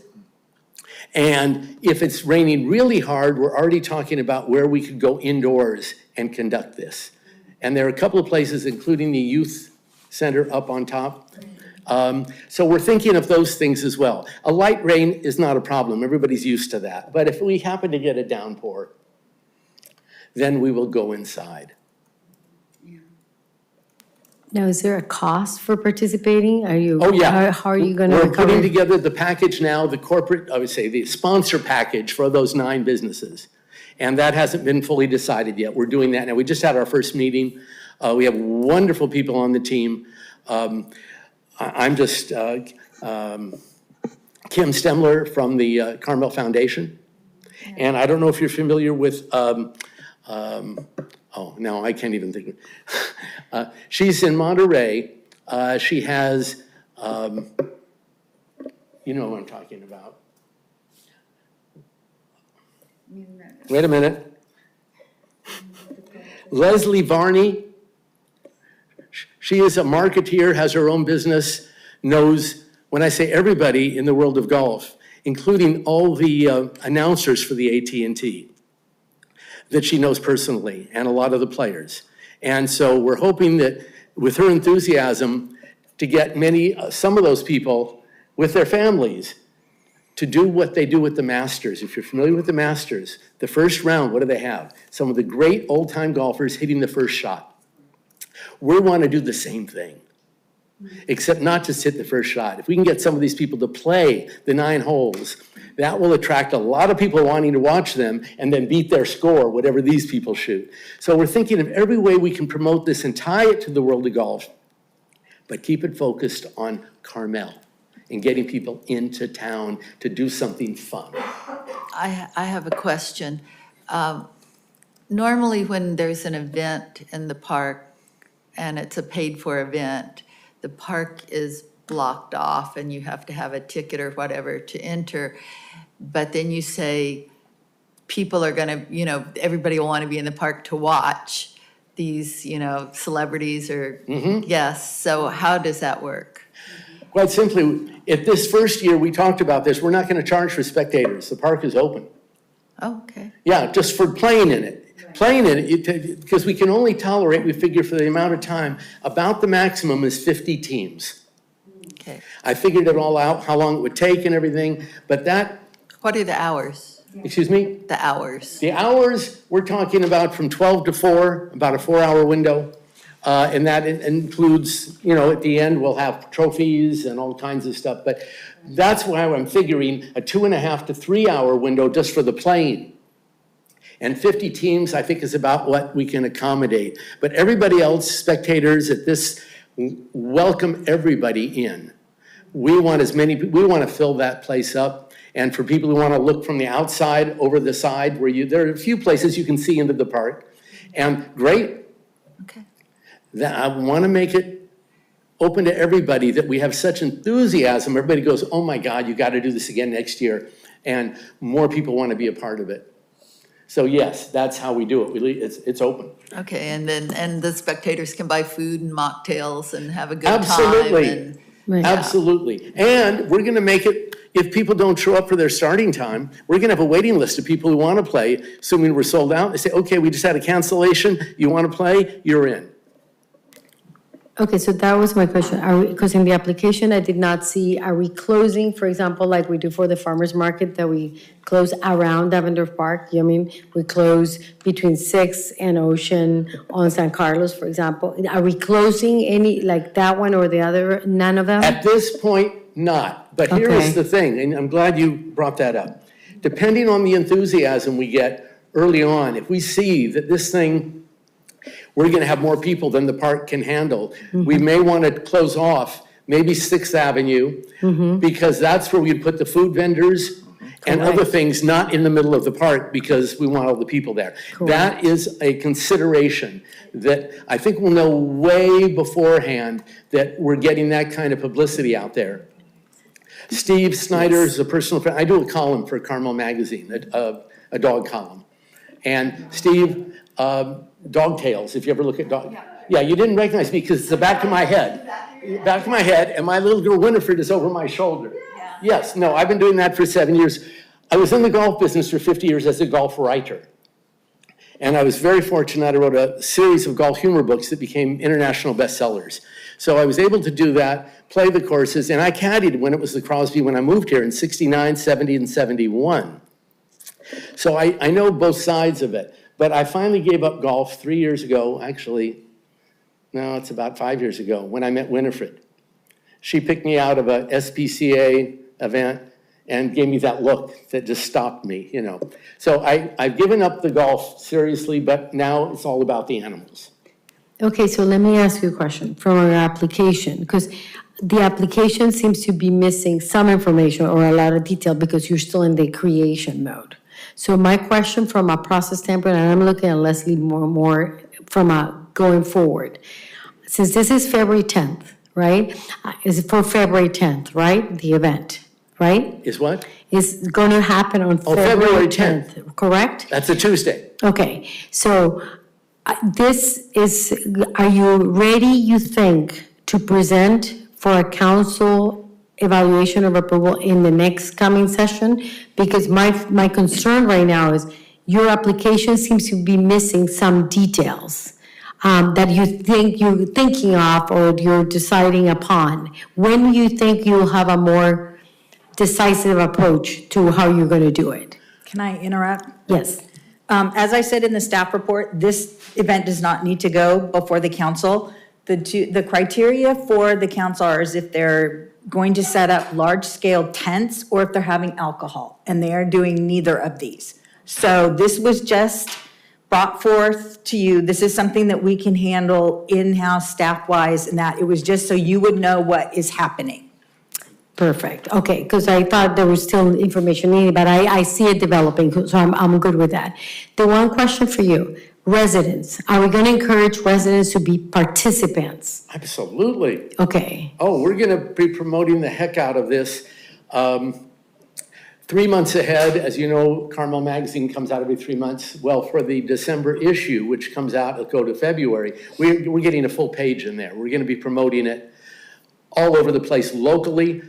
And if it's raining really hard, we're already talking about where we could go indoors and conduct this. And there are a couple of places, including the youth center up on top. So we're thinking of those things as well. A light rain is not a problem. Everybody's used to that. But if we happen to get a downpour, then we will go inside. Now, is there a cost for participating? Are you? Oh, yeah. How are you going to We're recover? putting together the package now, the corporate, I would say, the sponsor package for those 9 businesses. And that hasn't been fully decided yet. We're doing that now. We just had our first meeting. We have wonderful people on the team. I'm just Kim Stemler from the Carmel Foundation. And I don't know if you're familiar with Oh, no, I can't even think. She's in Monterey. She has, you know what I'm talking about. Wait a minute. Leslie Varney. She is a marketeer, has her own business, knows, when I say everybody in the world of golf, including all the announcers for the AT&T, that she knows personally, and a lot of the players. And so we're hoping that with her enthusiasm to get some of those people with their families to do what they do with the Masters. If you're familiar with the Masters, the first round, what do they have? Some of the great old-time golfers hitting the first shot. We want to do the same thing, except not just hit the first shot. If we can get some of these people to play the 9 holes, that will attract a lot of people wanting to watch them and then beat their score, whatever these people shoot. So we're thinking of every way we can promote this and tie it to the world of golf, but keep it focused on Carmel and getting people into town to do something fun. I have a question. Normally, when there's an event in the park and it's a paid-for event, the park is blocked off and you have to have a ticket or whatever to enter. But then you say people are going to, everybody will want to be in the park to watch these, celebrities or guests. So how does that work? Quite simply, if this first year we talked about this, we're not going to charge for spectators. The park is open. Oh, okay. Yeah, just for playing in it. Playing in it, because we can only tolerate, we figure for the amount of time, about the maximum is 50 teams. Okay. I figured it all out, how long it would take and everything, but that, What are the hours? excuse me? The hours? The hours, we're talking about from 12 to 4, about a 4-hour window. And that includes, at the end, we'll have trophies and all kinds of stuff. But that's why I'm figuring a 2.5 to 3-hour window just for the playing. And 50 teams, I think, is about what we can accommodate. But everybody else, spectators at this, welcome everybody in. We want we want to fill that place up. And for people who want to look from the outside over the side, there are a few places you can see into the park. And great. Okay. That I want to make it open to everybody, that we have such enthusiasm. Everybody goes, oh my God, you got to do this again next year. And more people want to be a part of it. So yes, that's how we do it. It's open. Okay, and the spectators can buy food and mocktails and have a good Absolutely. time. And Right. Absolutely. And we're going to make it, if people don't show up for their starting time, we're going to have a waiting list of people who want to play. Assuming we're sold out, they say, okay, we just had a cancellation. You want to play? You're in. Okay, so that was my question. Because in the application, I did not see, are we closing, for example, like we do for the farmer's market, that we close around Davendorf Park? You know what I mean? We close between 6 and Ocean on San Carlos, for example. Are we closing any, like that one or the other, none of them? At this point, not. But here Okay. is the thing, and I'm glad you brought that up. Depending on the enthusiasm we get early on, if we see that this thing, we're going to have more people than the park can handle, we may want to close off maybe 6th Avenue, because that's where we'd put the food vendors and other things, not in the middle of the park, because we want all the people there. That is a consideration that I think we'll know way beforehand, that we're getting that kind of publicity out there. Steve Snyder is a personal friend. I do a column for Carmel Magazine, a dog column. And Steve, Dog Tales, if you ever look at dog. Yeah, you didn't recognize me because it's the back of my head. Back of my head, and my little girl Winifred is over my shoulder. Yes, no, I've been doing that for 7 years. I was in the golf business for 50 years as a golf writer. And I was very fortunate. I wrote a series of golf humor books that became international bestsellers. So I was able to do that, play the courses, and I caddied when it was the Crosby when I moved here in 69, 70, and 71. So I know both sides of it. But I finally gave up golf 3 years ago, actually, no, it's about 5 years ago, when I met Winifred. She picked me out of a SPCA event and gave me that look that just stopped me, So I've given up the golf seriously, but now it's all about the animals. Okay, so let me ask you a question from our application, because the application seems to be missing some information or a lot of detail because you're still in the creation mode. So my question from a process standpoint, and I'm looking at Leslie more going forward? Since this is February 10th, right? Is it for February 10th, right? The event, right? Is what? Is going to happen on February February 10th, correct? That's a Tuesday. Okay, so are you ready, you think, to present for a council evaluation of approval in the next coming session? Because my concern right now is your application seems to be missing some details that you're thinking of or you're deciding upon. When do you think you'll have a more decisive approach to how you're going to do it? Can I interrupt? Yes. As I said in the staff report, this event does not need to go before the council. The criteria for the council are is if they're going to set up large-scale tents or if they're having alcohol, and they are doing neither of these. So this was just brought forth to you. This is something that we can handle in-house, staff-wise, and that it was just so you would know what is happening. Perfect, okay, because I thought there was still information needed, but I see it developing, so I'm good with that. The one question for you, residents, are we going to encourage residents to be participants? Absolutely. Okay, Oh, we're going to be promoting the heck out of this. 3 months ahead, as you know, Carmel Magazine comes out every 3 months. Well, for the December issue, which comes out, it'll go to February, we're getting a full page in there. We're going to be promoting it all over the place locally,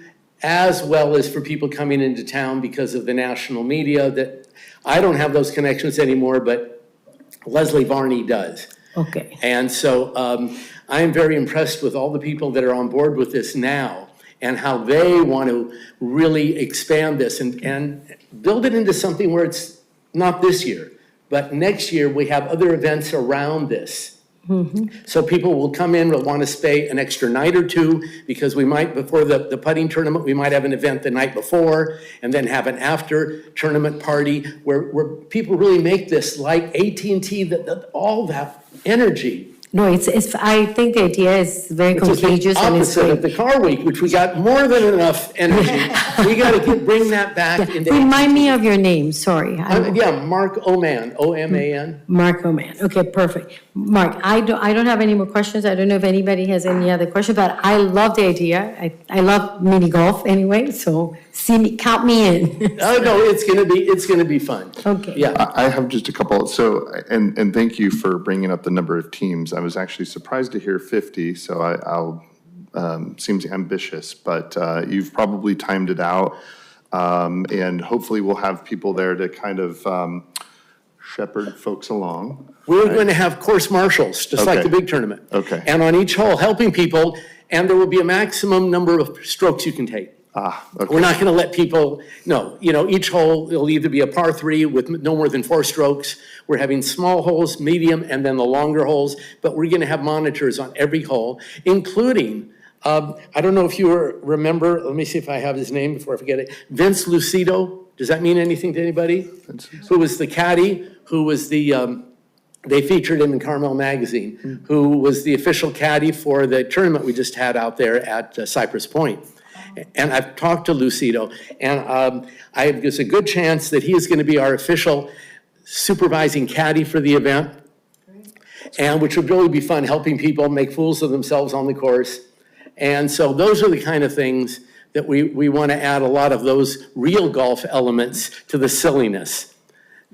as well as for people coming into town because of the national media that I don't have those connections anymore, but Leslie Varney does. okay, And so I am very impressed with all the people that are on board with this now and how they want to really expand this and build it into something where it's not this year, but next year we have other events around this. So people will come in, will want to stay an extra night or two because we might, before the putting tournament, we might have an event the night before and then have an after tournament party where people really make this like AT&T, all that energy. no, I think the idea is very Which is contagious the and it's opposite of great. the car week, which we got more than enough energy. We got to bring that back into. Remind me of your name, sorry. Yeah, Mark Oman, O-M-A-N. Mark Oman, okay, perfect. Mark, I don't have any more questions, I don't know if anybody has any other questions, but I love the idea. I love mini golf anyway, so count me in. Oh, no, it's gonna be fun. Okay. Yeah, I have just a couple, so, and thank you for bringing up the number of teams. I was actually surprised to hear 50, so seems ambitious, but you've probably timed it out. And hopefully we'll have people there to kind of shepherd folks along. we're going to have course marshals, just like Okay. the big tournament. Okay. And on each hole, helping people, and there will be a maximum number of strokes you can take. Okay. We're not going to let people, no, each hole, it'll either be a par 3 with no more than 4 strokes. We're having small holes, medium, and then the longer holes, but we're going to have monitors on every hole, including, I don't know if you remember, let me see if I have his name before I forget it, Vince Lucido. Does that mean anything to anybody? Who was the caddy, who was they featured him in Carmel Magazine, who was the official caddy for the tournament we just had out there at Cypress Point. And I've talked to Lucido, and there's a good chance that he is going to be our official supervising caddy for the event, and which would really be fun, helping people make fools of themselves on the course. And so those are the kind of things that we want to add a lot of those real golf elements to the silliness.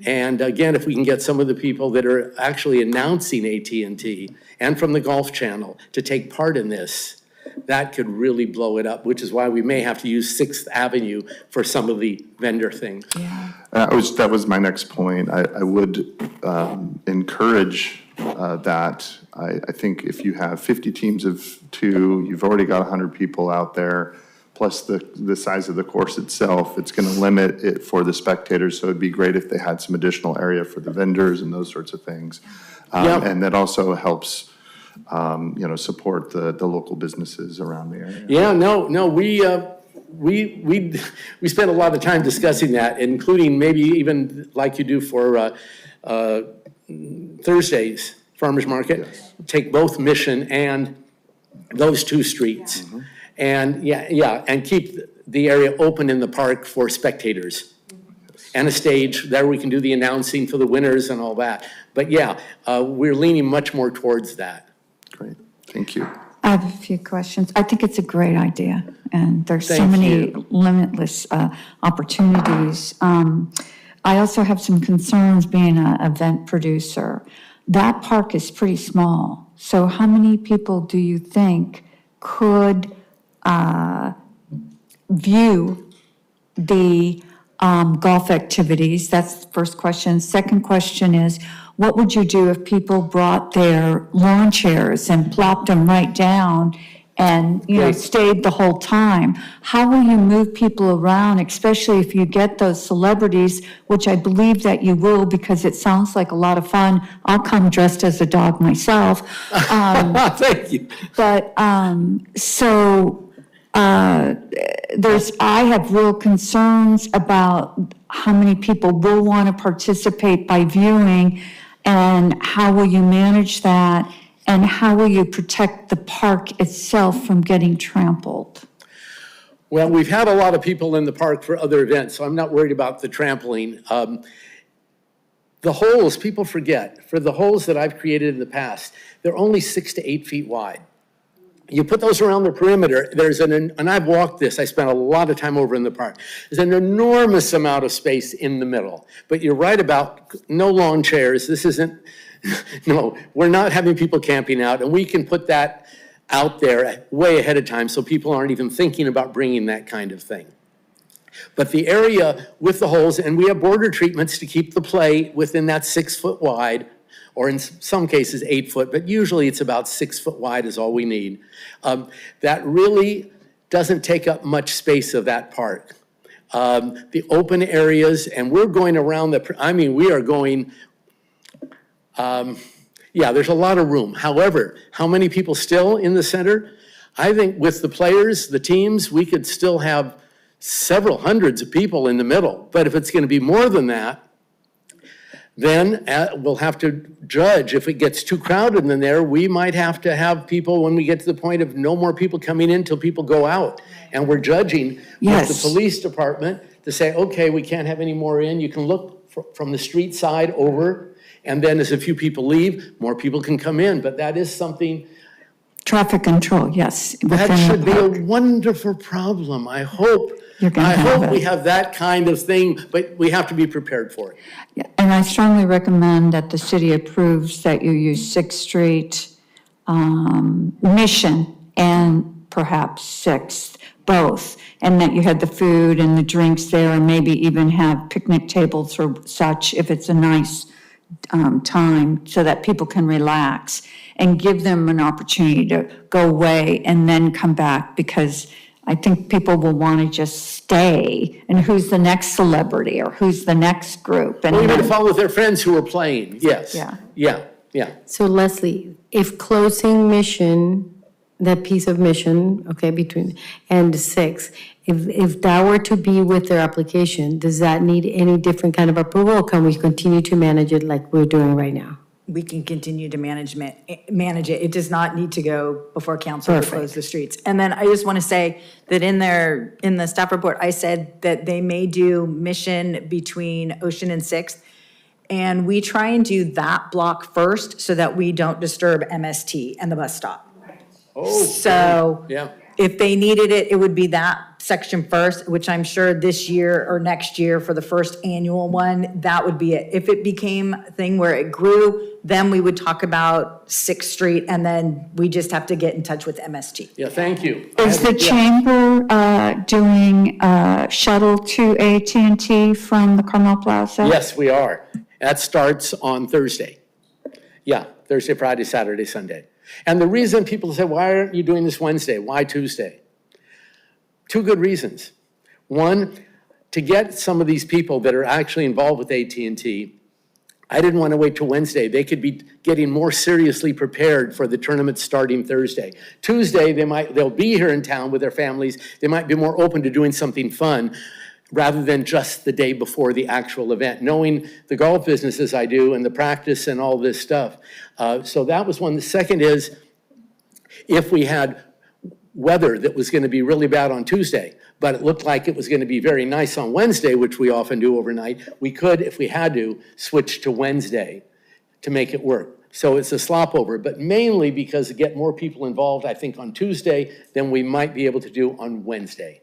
And again, if we can get some of the people that are actually announcing AT&T and from the Golf Channel to take part in this, that could really blow it up, which is why we may have to use 6th Avenue for some of the vendor things. That was my next point. I would encourage that. I think if you have 50 teams of 2, you've already got 100 people out there, plus the size of the course itself, it's going to limit it for the spectators. So it'd be great if they had some additional area for the vendors and those sorts of things. Yeah. And that also helps, support the local businesses around the area. Yeah, no, we spent a lot of time discussing that, including maybe even like you do for Thursdays, Farmers Market. Yes. Take both Mission and those 2 streets. And and keep the area open in the park for spectators. and a stage. There we can do the announcing for the winners and all that. But yeah, we're leaning much more towards that. Great, thank you. I have a few questions. I think it's a great idea, and there's so Thank many you. limitless opportunities. I also have some concerns being an event producer. That park is pretty small, so how many people do you think could view the golf activities? That's the first question. Second question is, what would you do if people brought their lawn chairs and plopped them right down and, Great. stayed the whole time? How will you move people around, especially if you get those celebrities, which I believe that you will because it sounds like a lot of fun. I'll come dressed as a dog myself. Thank you. But, I have real concerns about how many people will want to participate by viewing, and how will you manage that, and how will you protect the park itself from getting trampled? Well, we've had a lot of people in the park for other events, so I'm not worried about the trampling. The holes, people forget, for the holes that I've created in the past, they're only 6 to 8 feet wide. You put those around the perimeter, and I've walked this, I spent a lot of time over in the park. There's an enormous amount of space in the middle. But you're right about no lawn chairs. This isn't, no, we're not having people camping out, and we can put that out there way ahead of time so people aren't even thinking about bringing that kind of thing. But the area with the holes, and we have border treatments to keep the play within that 6 foot wide, or in some cases 8 foot, but usually it's about 6 foot wide is all we need. That really doesn't take up much space of that park. The open areas, and we're going around we are going, there's a lot of room. However, how many people still in the center? I think with the players, the teams, we could still have several hundreds of people in the middle. But if it's going to be more than that, then we'll have to judge. If it gets too crowded in there, we might have to have people, when we get to the point of no more people coming in till people go out. And we're judging with Yes. the police department to say, okay, we can't have any more in. You can look from the street side over, and then as a few people leave, more people can come in. But that is something, Traffic control, yes. that within the should be park. a wonderful problem. I hope You're gonna have we it. have that kind of thing, but we have to be prepared for it. Yeah, and I strongly recommend that the city approves that you use 6th Street, Mission, and perhaps 6th, both, and that you had the food and the drinks there, and maybe even have picnic tables or such, if it's a nice time, so that people can relax, and give them an opportunity to go away and then come back, because I think people will want to just stay, and who's the next celebrity, or who's the next group, and Well, you to follow their friends who are playing, yes. Yeah. Yeah. So Leslie, if closing Mission, that piece of Mission, okay, between, and 6, if that were to be with their application, does that need any different kind of approval, or can we continue to manage it like we're doing right now? We can continue to manage it. It does not need to go before council to close Perfect. the streets. And then I just want to say that in the staff report, I said that they may do Mission between Ocean and 6th. And we try and do that block first so that we don't disturb MST and the bus stop. Oh, So yeah. if they needed it, it would be that section first, which I'm sure this year or next year for the first annual one, that would be it. If it became a thing where it grew, then we would talk about 6th Street, and then we just have to get in touch with MST. Yeah, thank you. is the Yeah. chamber doing shuttle to AT&T from the Carmel Plaza? Yes, we are. That starts on Thursday. Yeah, Thursday, Friday, Saturday, Sunday. And the reason people say, why aren't you doing this Wednesday? Why Tuesday? 2 good reasons. One, to get some of these people that are actually involved with AT&T, I didn't want to wait till Wednesday. They could be getting more seriously prepared for the tournament starting Thursday. Tuesday, they'll be here in town with their families. They might be more open to doing something fun rather than just the day before the actual event, knowing the golf business as I do and the practice and all this stuff. So that was one. The second is, if we had weather that was going to be really bad on Tuesday, but it looked like it was going to be very nice on Wednesday, which we often do overnight, we could, if we had to, switch to Wednesday to make it work. So it's a slop over, but mainly because to get more people involved, I think on Tuesday, than we might be able to do on Wednesday.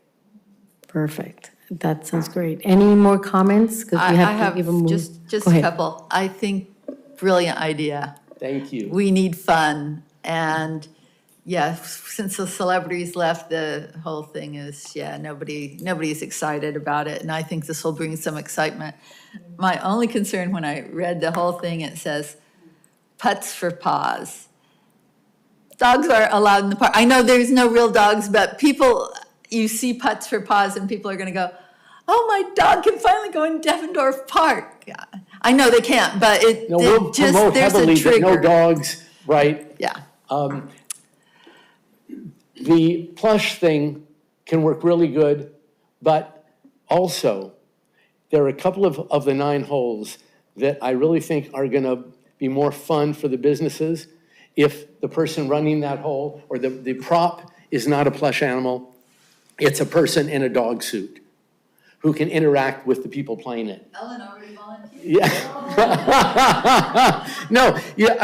Perfect. That sounds great. Any more comments? 'Cause we I to have give them- just Go a ahead. couple. I think brilliant idea. Thank you. We need fun. And yeah, since the celebrities left, the whole thing is, yeah, nobody's excited about it. And I think this will bring some excitement. My only concern when I read the whole thing, it says, putts for paws. Dogs are allowed in the park. I know there's no real dogs, but people, you see putts for paws and people are gonna go, oh, my dog can finally go in Devendorf Park. Yeah. I know they can't, but No, we'll it just, promote there's a heavily that no trigger. dogs, right? Yeah. The plush thing can work really good, but also, there are a couple of the 9 holes that I really think are gonna be more fun for the businesses if the person running that hole, or the prop is not a plush animal, it's a person in a dog suit who can interact with the people playing it. Ellen already volunteered. Yeah. No, yeah,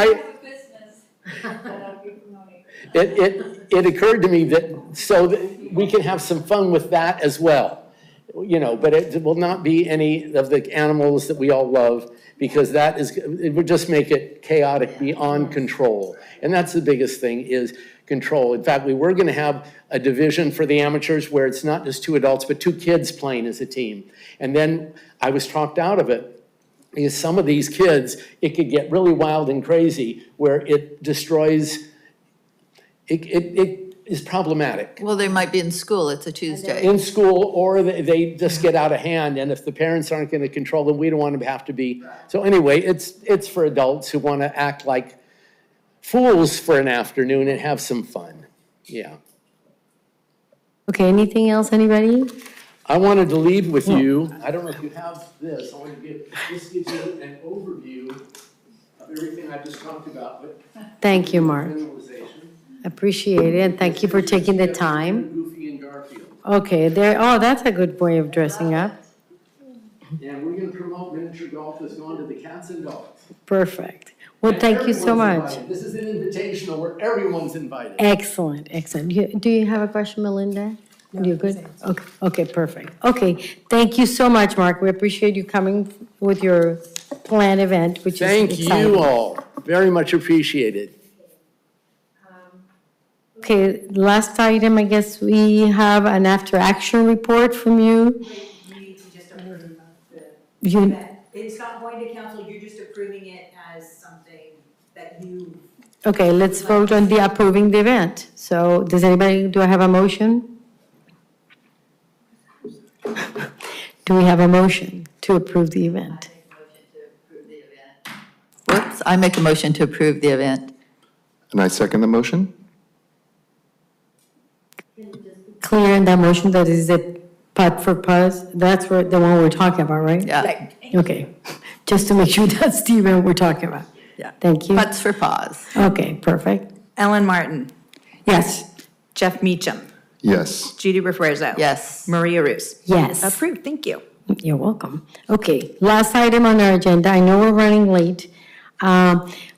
It occurred to me that, so that we can have some fun with that as well. You know, but it will not be any of the animals that we all love, because it would just make it chaotic beyond control. And that's the biggest thing, is control. In fact, we were gonna have a division for the amateurs where it's not just 2 adults, but 2 kids playing as a team. And then I was talked out of it, because some of these kids, it could get really wild and crazy where it destroys, it is problematic. Well, they might be in school, it's a Tuesday. In school, or they just get out of hand, and if the parents aren't gonna control them, we don't want to have to be. So anyway, it's for adults who want to act like fools for an afternoon and have some fun, yeah. Okay, anything else, anybody? I wanted to leave with you, I don't know if you have this, I want to give, this gives you an overview of everything I just talked about, but Thank you, Mark. minimalization. Appreciate it, and thank you for taking the time. Goofy and Garfield. Okay, that's a good way of dressing up. And we're gonna promote miniature golf that's going to the cats and dogs. Perfect. Well, thank you so Everyone's much. invited. This is an invitational where everyone's invited. Excellent, excellent. Do you have a question, Melinda? You're good? Okay, perfect. Okay, thank you so much, Mark. We appreciate you coming with your planned event, which is Thank exciting. you all, very much appreciated. Okay, last item, I guess we have an after-action report from you. You need to just approve You, that. It's not going to council, you're just approving it as something that you. okay, let's vote on the approving the event. So does anybody, do I have a motion? Do we have a motion to approve the event? Whoops, I make a motion to approve the event. And I second the motion. Clear in that motion that is a putt for puzz? That's the one we're talking about, right? Yeah, Okay, just to make sure that's the event we're talking about. yeah. Thank you. Putts for paws. Okay, perfect. Ellen Martin, Yes. Jeff Meacham, Yes. Judy Refuerzo. Yes. Maria Ruess. Yes. Approved, thank you. You're welcome. Okay, last item on our agenda. I know we're running late.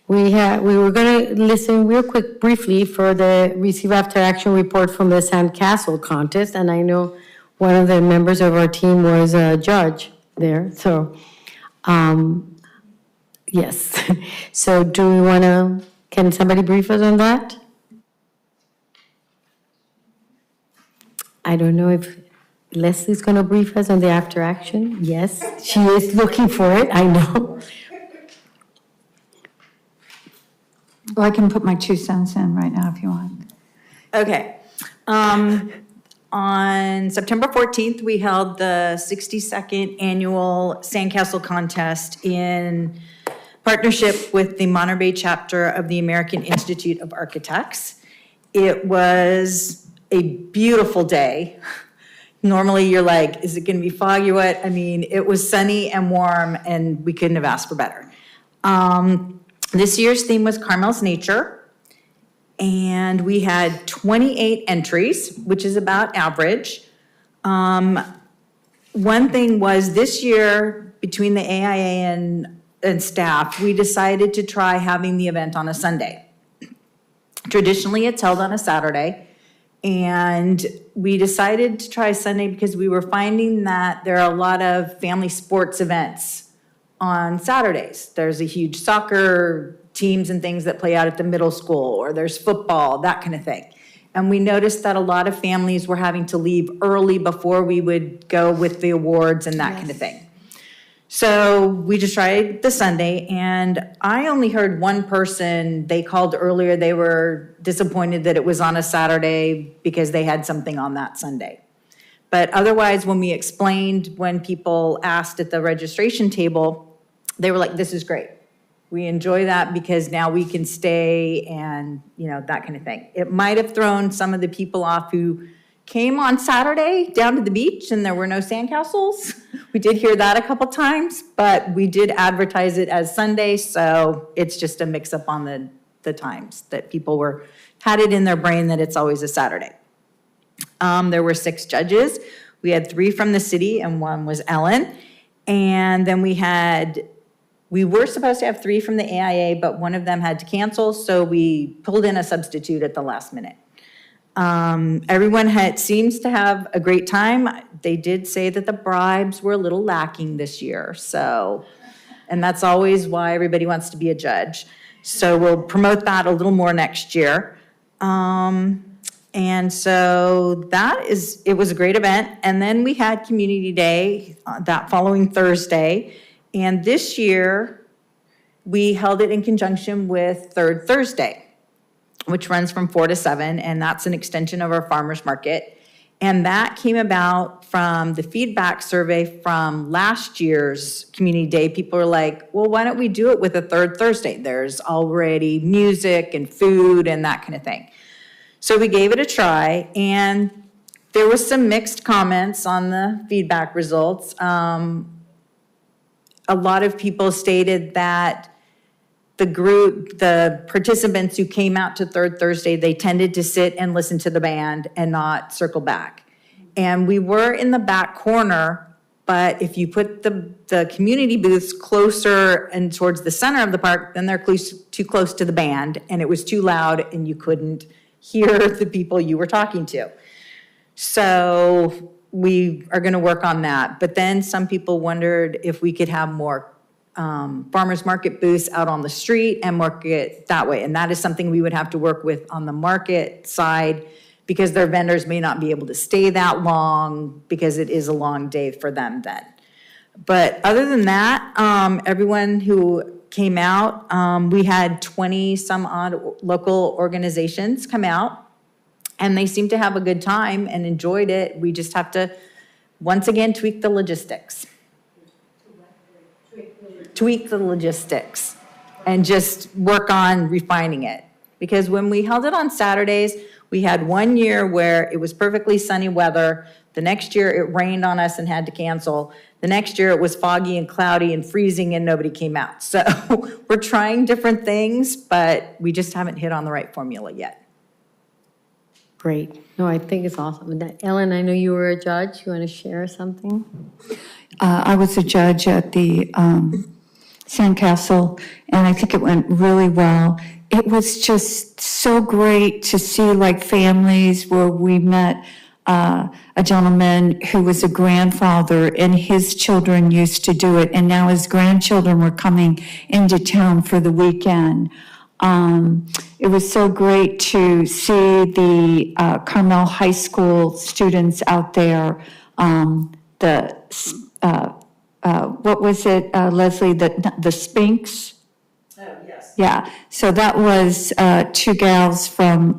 We were going to listen real quick, briefly, for the receive after action report from the Sandcastle contest, and I know one of the members of our team was a judge there, so, yes. So do we want to, can somebody brief us on that? I don't know if Leslie's going to brief us on the after action. Yes, she is looking for it, I know. Well, I can put my 2 cents in right now if you want. Okay. On September 14th, we held the 62nd Annual Sandcastle Contest in partnership with the Monterey Bay chapter of the American Institute of Architects. It was a beautiful day. Normally, you're like, is it going to be foggy or what? I mean, it was sunny and warm, and we couldn't have asked for better. This year's theme was Carmel's Nature, and we had 28 entries, which is about average. One thing was this year, between the AIA and staff, we decided to try having the event on a Sunday. Traditionally, it's held on a Saturday, and we decided to try Sunday because we were finding that there are a lot of family sports events on Saturdays. There's a huge soccer teams and things that play out at the middle school, or there's football, that kind of thing. And we noticed that a lot of families were having to leave early before we would go with the awards and that kind of thing. So we just tried the Sunday, and I only heard one person, they called earlier, they were disappointed that it was on a Saturday because they had something on that Sunday. But otherwise, when we explained, when people asked at the registration table, they were like, this is great. We enjoy that because now we can stay and, you know, that kind of thing. It might have thrown some of the people off who came on Saturday down to the beach and there were no sandcastles. We did hear that a couple times, but we did advertise it as Sunday, so it's just a mix-up on the times that people had it in their brain that it's always a Saturday. There were 6 judges. We had 3 from the city and 1 was Ellen. And then we were supposed to have 3 from the AIA, but one of them had to cancel, so we pulled in a substitute at the last minute. Everyone seems to have a great time. They did say that the bribes were a little lacking this year, and that's always why everybody wants to be a judge. So we'll promote that a little more next year. And so it was a great event. And then we had Community Day that following Thursday. And this year, we held it in conjunction with Third Thursday, which runs from 4 to 7, and that's an extension of our farmers market. And that came about from the feedback survey from last year's Community Day. People were like, well, why don't we do it with a Third Thursday? There's already music and food and that kind of thing. So we gave it a try, and there was some mixed comments on the feedback results. A lot of people stated that the participants who came out to Third Thursday, they tended to sit and listen to the band and not circle back. And we were in the back corner, but if you put the community booths closer and towards the center of the park, then they're too close to the band, and it was too loud and you couldn't hear the people you were talking to. So we are going to work on that. But then some people wondered if we could have more farmers market booths out on the street and market that way. And that is something we would have to work with on the market side, because their vendors may not be able to stay that long because it is a long day for them then. But other than that, everyone who came out, we had 20 some odd local organizations come out. And they seem to have a good time and enjoyed it. We just have to, once again, tweak the logistics. Tweak the logistics and just work on refining it. Because when we held it on Saturdays, we had one year where it was perfectly sunny weather. The next year it rained on us and had to cancel. The next year it was foggy and cloudy and freezing and nobody came out. So we're trying different things, but we just haven't hit on the right formula yet. Great. No, I think it's awesome. Ellen, I know you were a judge. You want to share something? I was a judge at the Sandcastle, and I think it went really well. It was just so great to see like families where we met a gentleman who was a grandfather, and his children used to do it, and now his grandchildren were coming into town for the weekend. It was so great to see the Carmel High School students out there. What was it, Leslie, the Sphinx? Oh, yes. Yeah, so that was 2 gals from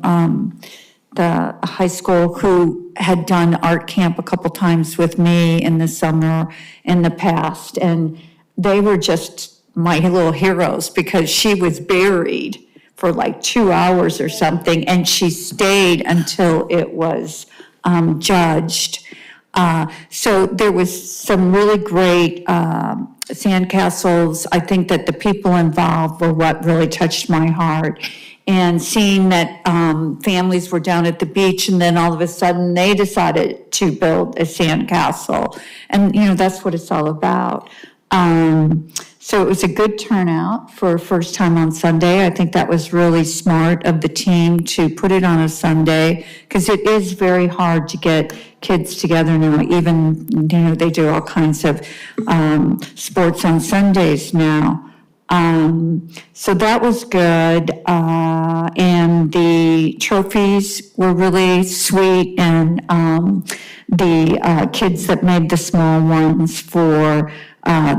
the high school who had done art camp a couple times with me in the summer in the past, and they were just my little heroes because she was buried for like 2 hours or something, and she stayed until it was judged. So there was some really great sandcastles. I think that the people involved were what really touched my heart. and seeing that families were down at the beach, and then all of a sudden they decided to build a sandcastle. And, that's what it's all about. So it was a good turnout for first time on Sunday. I think that was really smart of the team to put it on a Sunday, because it is very hard to get kids together now. Even, they do all kinds of sports on Sundays now. So that was good. And the trophies were really sweet, and the kids that made the small ones for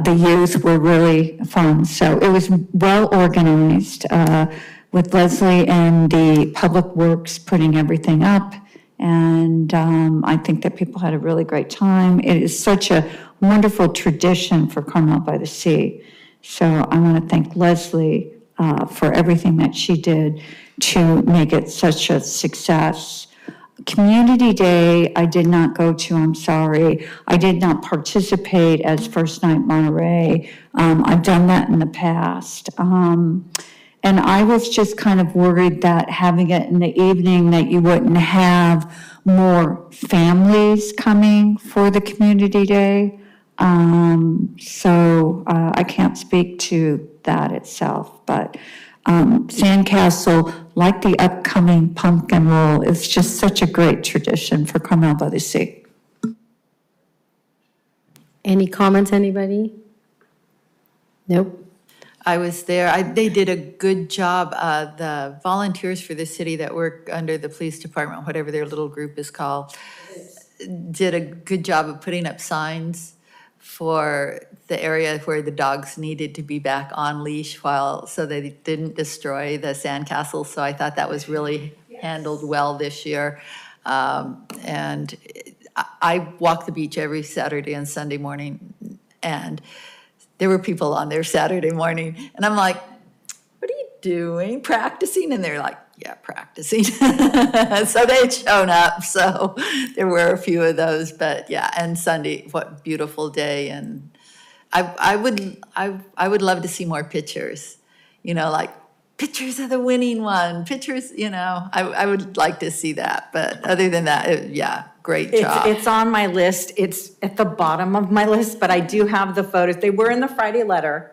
the youth were really fun. So it was well organized with Leslie and the Public Works putting everything up. And I think that people had a really great time. It is such a wonderful tradition for Carmel-by-the-Sea. So I want to thank Leslie for everything that she did to make it such a success. Community Day, I did not go to, I'm sorry. I did not participate as First Night Monterey. I've done that in the past. And I was just kind of worried that having it in the evening, that you wouldn't have more families coming for the Community Day. So I can't speak to that itself, but Sandcastle, like the upcoming pumpkin roll, is just such a great tradition for Carmel-by-the-Sea. Any comments, anybody? Nope. I was there. They did a good job. The volunteers for the city that work under the police department, whatever their little group is called, did a good job of putting up signs for the area where the dogs needed to be back on leash so they didn't destroy the sandcastle. So I thought that was really handled well this year. And I walk the beach every Saturday and Sunday morning, and there were people on there Saturday morning, and I'm like, what are you doing? Practicing? And they're like, yeah, practicing. So they'd shown up, so there were a few of those, but yeah, and Sunday, what beautiful day. And I would love to see more pictures, like pictures of the winning one, pictures, I would like to see that, but other than that, yeah, great job. It's on my list. It's at the bottom of my list, but I do have the photos. They were in the Friday letter,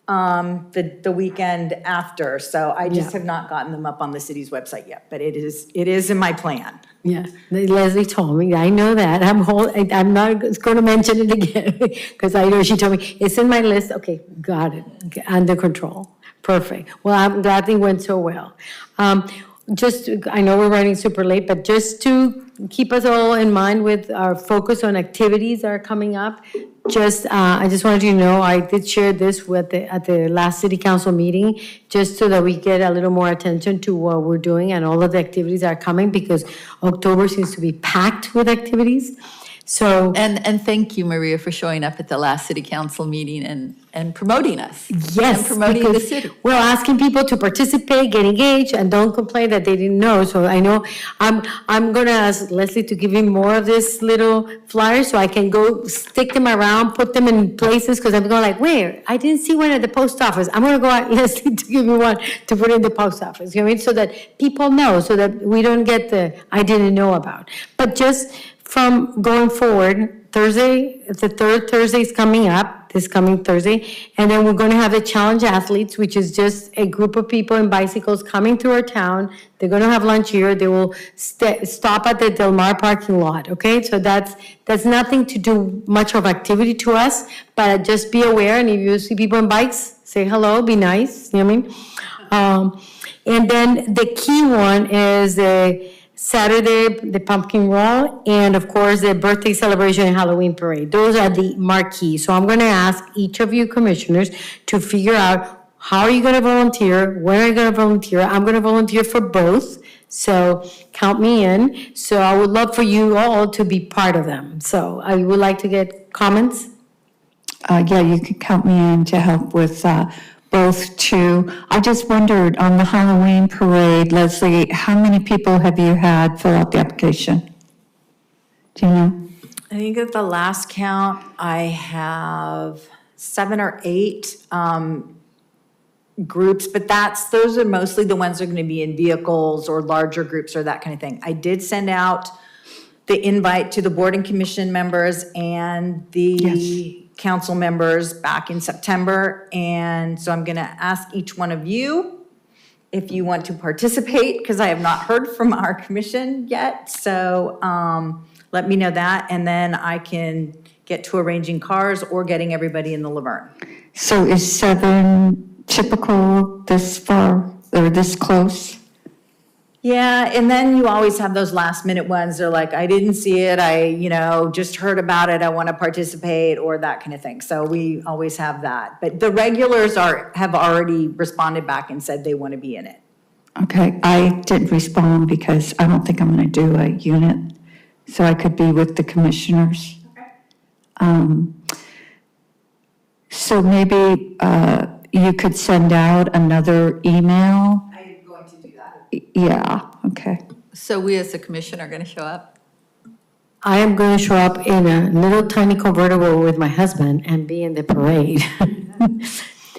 the weekend after, so I just have not gotten them up on the city's website yet, but it is in my plan. Yeah, Leslie told me, I know that, I'm not going to mention it again, because I know she told me, it's in my list, okay, got it, under control, perfect. Well, I'm glad they went so well. I know we're running super late, but just to keep us all in mind with our focus on activities that are coming up, I just wanted you to know, I did share this at the last city council meeting, just so that we get a little more attention to what we're doing and all of the activities that are coming, because October seems to be packed with activities. So. And thank you, Maria, for showing up at the last city council meeting and promoting us. Yes. And promoting the because city. We're asking people to participate, get engaged, and don't complain that they didn't know. So I know, I'm gonna ask Leslie to give me more of this little flyer so I can go stick them around, put them in places, because I'm going like, where? I didn't see one at the post office. I'm gonna go out, Leslie, to give me one to put in the post office, you know what I mean? So that people know, so that we don't get the, I didn't know about. But just from going forward, Thursday, the third Thursday is coming up, this coming Thursday, and then we're going to have the Challenge Athletes, which is just a group of people in bicycles coming through our town. They're going to have lunch here. They will stop at the Del Mar parking lot, okay? So that's nothing to do much of activity to us, but just be aware, and if you see people on bikes, say hello, be nice, you know what I mean? And then the key one is Saturday, the pumpkin roll, and of course, the birthday celebration and Halloween parade. Those are the marquee. So I'm gonna ask each of you commissioners to figure out how are you gonna volunteer, when are you gonna volunteer? I'm gonna volunteer for both, so count me in. So I would love for you all to be part of them. So I would like to get comments. Yeah, you could count me in to help with both too. I just wondered, on the Halloween parade, Leslie, how many people have you had fill out the application? Do you know? I think at the last count, I have 7 or 8. groups, but those are mostly the ones that are going to be in vehicles or larger groups or that kind of thing. I did send out the invite to the board and commission members and the council members back in September. And so I'm going to ask each one of you if you want to participate, because I have not heard from our commission yet. So let me know that, and then I can get to arranging cars or getting everybody in the Laverne. So is 7 typical this far, or this close? Yeah, and then you always have those last minute ones. They're like, I didn't see it. I, just heard about it. I want to participate, or that kind of thing. So we always have that. But the regulars have already responded back and said they want to be in it. Okay, I didn't respond because I don't think I'm going to do a unit, so I could be with the commissioners. So maybe you could send out another email? I'm going to do that. Yeah, okay. So we as a commission are going to show up? I am going to show up in a little tiny convertible with my husband and be in the parade.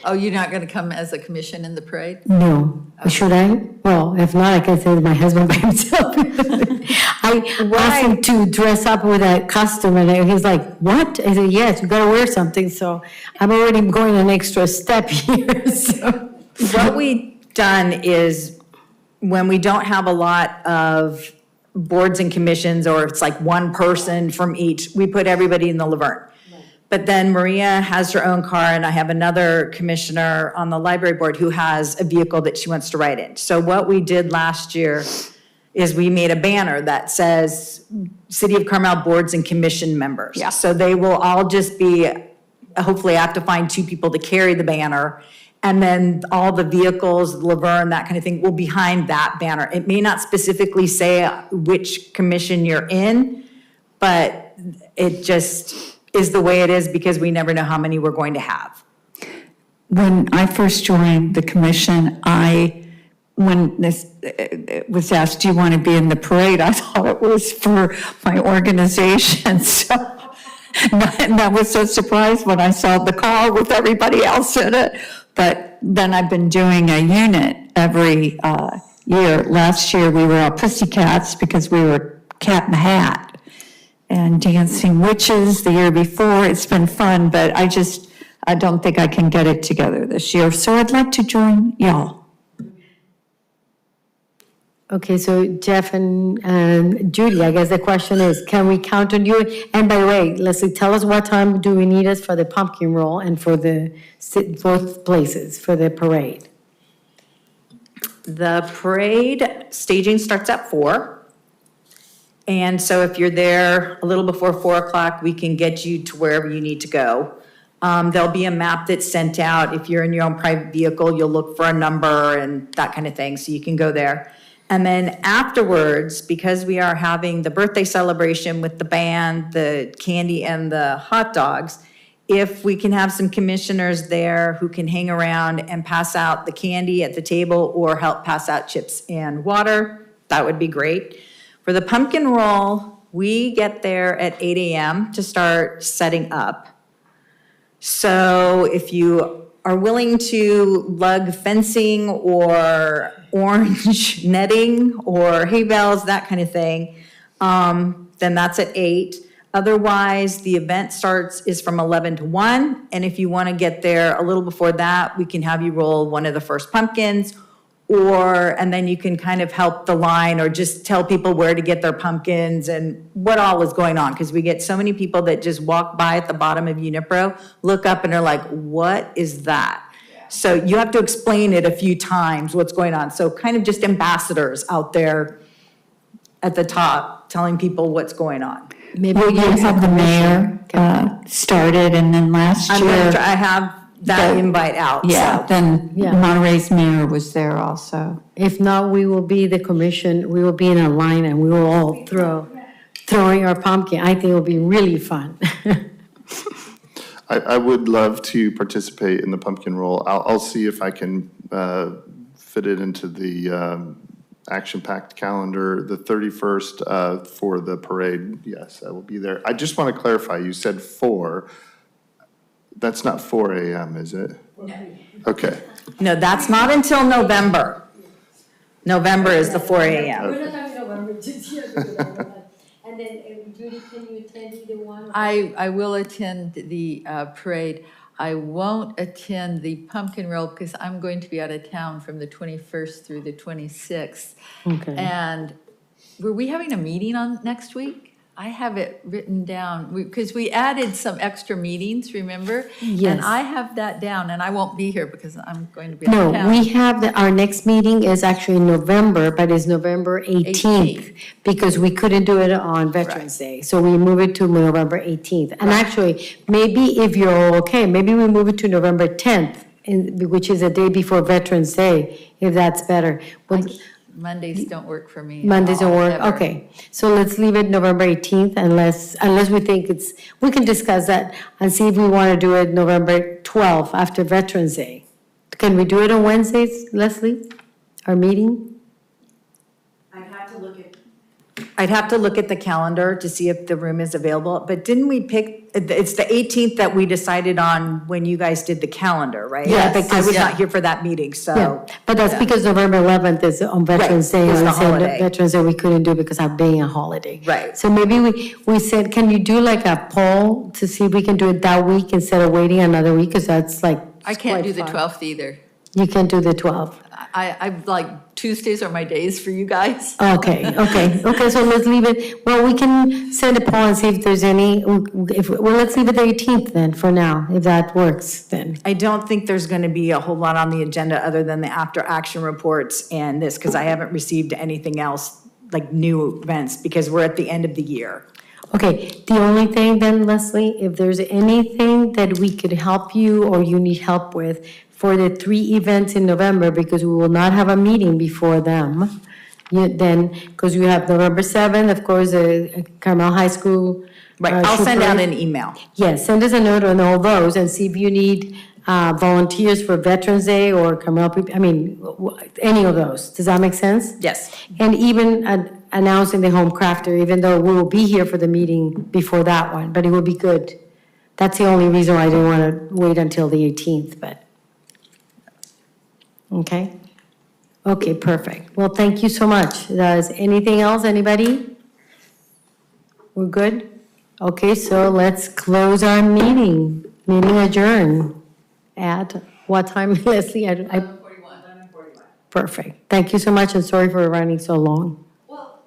Oh, you're not going to come as a commission in the parade? No, should I? Well, if not, I can send my husband by himself. I asked him to dress up with a costume, and he's like, what? I said, yes, you gotta wear something, so I'm already going an extra step here, so. What we've done is, when we don't have a lot of boards and commissions, or it's like one person from each, we put everybody in the Laverne. But then Maria has her own car, and I have another commissioner on the library board who has a vehicle that she wants to ride in. So what we did last year is we made a banner that says City of Carmel Boards and Commission Members. Yeah. So they will all just be, hopefully I have to find 2 people to carry the banner. And then all the vehicles, Laverne, that kind of thing, will behind that banner. It may not specifically say which commission you're in, but it just is the way it is because we never know how many we're going to have. When I first joined the commission, when this was asked, do you want to be in the parade? I thought it was for my organization, so, and I was so surprised when I saw the car with everybody else in it. But then I've been doing a unit every year. Last year, we were all pussycats because we were Cat in the Hat and dancing witches the year before. It's been fun, but I don't think I can get it together this year. So I'd like to join y'all. Okay, so Jeff and Judy, I guess the question is, can we count on you? And by the way, Leslie, tell us what time do we need us for the pumpkin roll and for both places, for the parade? The parade staging starts at 4. And so if you're there a little before 4 o'clock, we can get you to wherever you need to go. There'll be a map that's sent out. If you're in your own private vehicle, you'll look for a number and that kind of thing, so you can go there. And then afterwards, because we are having the birthday celebration with the band, the candy, and the hot dogs, if we can have some commissioners there who can hang around and pass out the candy at the table or help pass out chips and water, that would be great. For the pumpkin roll, we get there at 8 a.m. to start setting up. So if you are willing to lug fencing or orange netting or hay bales, that kind of thing, then that's at 8. Otherwise, the event is from 11 to 1. And if you want to get there a little before that, we can have you roll one of the first pumpkins, and then you can kind of help the line or just tell people where to get their pumpkins and what all is going on. Because we get so many people that just walk by at the bottom of Unipro, look up and are like, what is that? So you have to explain it a few times, what's going on. So kind of just ambassadors out there at the top telling people what's going on. Maybe Will you have the mayor started, and then last year? I have that invite out. Yeah, so. then Yeah. Monterey's mayor was there also. If not, we will be the commission, we will be in a line and we will all throwing our pumpkin. I think it will be really fun. I would love to participate in the pumpkin roll. I'll see if I can fit it into the action-packed calendar. The 31st for the parade, yes, I will be there. I just want to clarify, you said 4. That's not 4 a.m., is it? Okay, No, that's not until November. November is the 4 AM. We're not talking November, just yet. And then, Judy, can you attend either one? I will attend the parade. I won't attend the pumpkin roll because I'm going to be out of town from the 21st through the 26th. Okay. And were we having a meeting on next week? I have it written down, because we added some extra meetings, remember? Yes. And I have that down, and I won't be here because I'm going to be out of No, town. we have, our next meeting is actually in November, but it's November 18th, because we couldn't do it on Veterans Day. So we move it to November 18th. And actually, maybe if you're okay, maybe we move it to November 10th, which is the day before Veterans Day, if that's better. Well, Mondays don't work for me. at Mondays don't all, work, ever. okay. So let's leave it November 18th unless we think we can discuss that and see if we want to do it November 12th after Veterans Day. Can we do it on Wednesdays, Leslie, our meeting? I'd have to look at the calendar to see if the room is available, but didn't we pick, it's the 18th that we decided on when you guys did the calendar, right? Yes. I was Yeah. not here for that meeting, so. Yeah, but that's because November 11th is on Veterans Day. it's and the we said holiday. Veterans Day we couldn't do because of being a holiday. Right. So maybe we said, can you do like a poll to see if we can do it that week instead of waiting another week? Because that's like. I can't quite do the far. 12th either. You can do the 12th. I like Tuesdays are my days for you guys. Okay, so let's leave it, well, we can send a poll and see if there's any, let's leave it the 18th then, for now, if that works then. I don't think there's going to be a whole lot on the agenda other than the after-action reports and this, because I haven't received anything else, like new events, because we're at the end of the year. Okay, the only thing then, Leslie, if there's anything that we could help you or you need help with for the 3 events in November, because we will not have a meeting before them, then, because you have November 7th, of course, Carmel High School. Right, I'll shoe send out parade. an email. Yes, send us a note on all those and see if you need volunteers for Veterans Day or Carmel, any of those. Does that make sense? Yes. And even announcing the home crafter, even though we will be here for the meeting before that one, but it will be good. That's the only reason why I didn't want to wait until the 18th, but. Okay? Okay, perfect. Well, thank you so much. Does anything else, anybody? We're good? Okay, so let's close our meeting. Meeting adjourned. At what time, Leslie? 11:41. Perfect. Thank you so much and sorry for running so long. Well,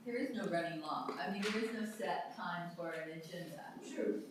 there is no running long. I mean, there is no set time for an agenda. True.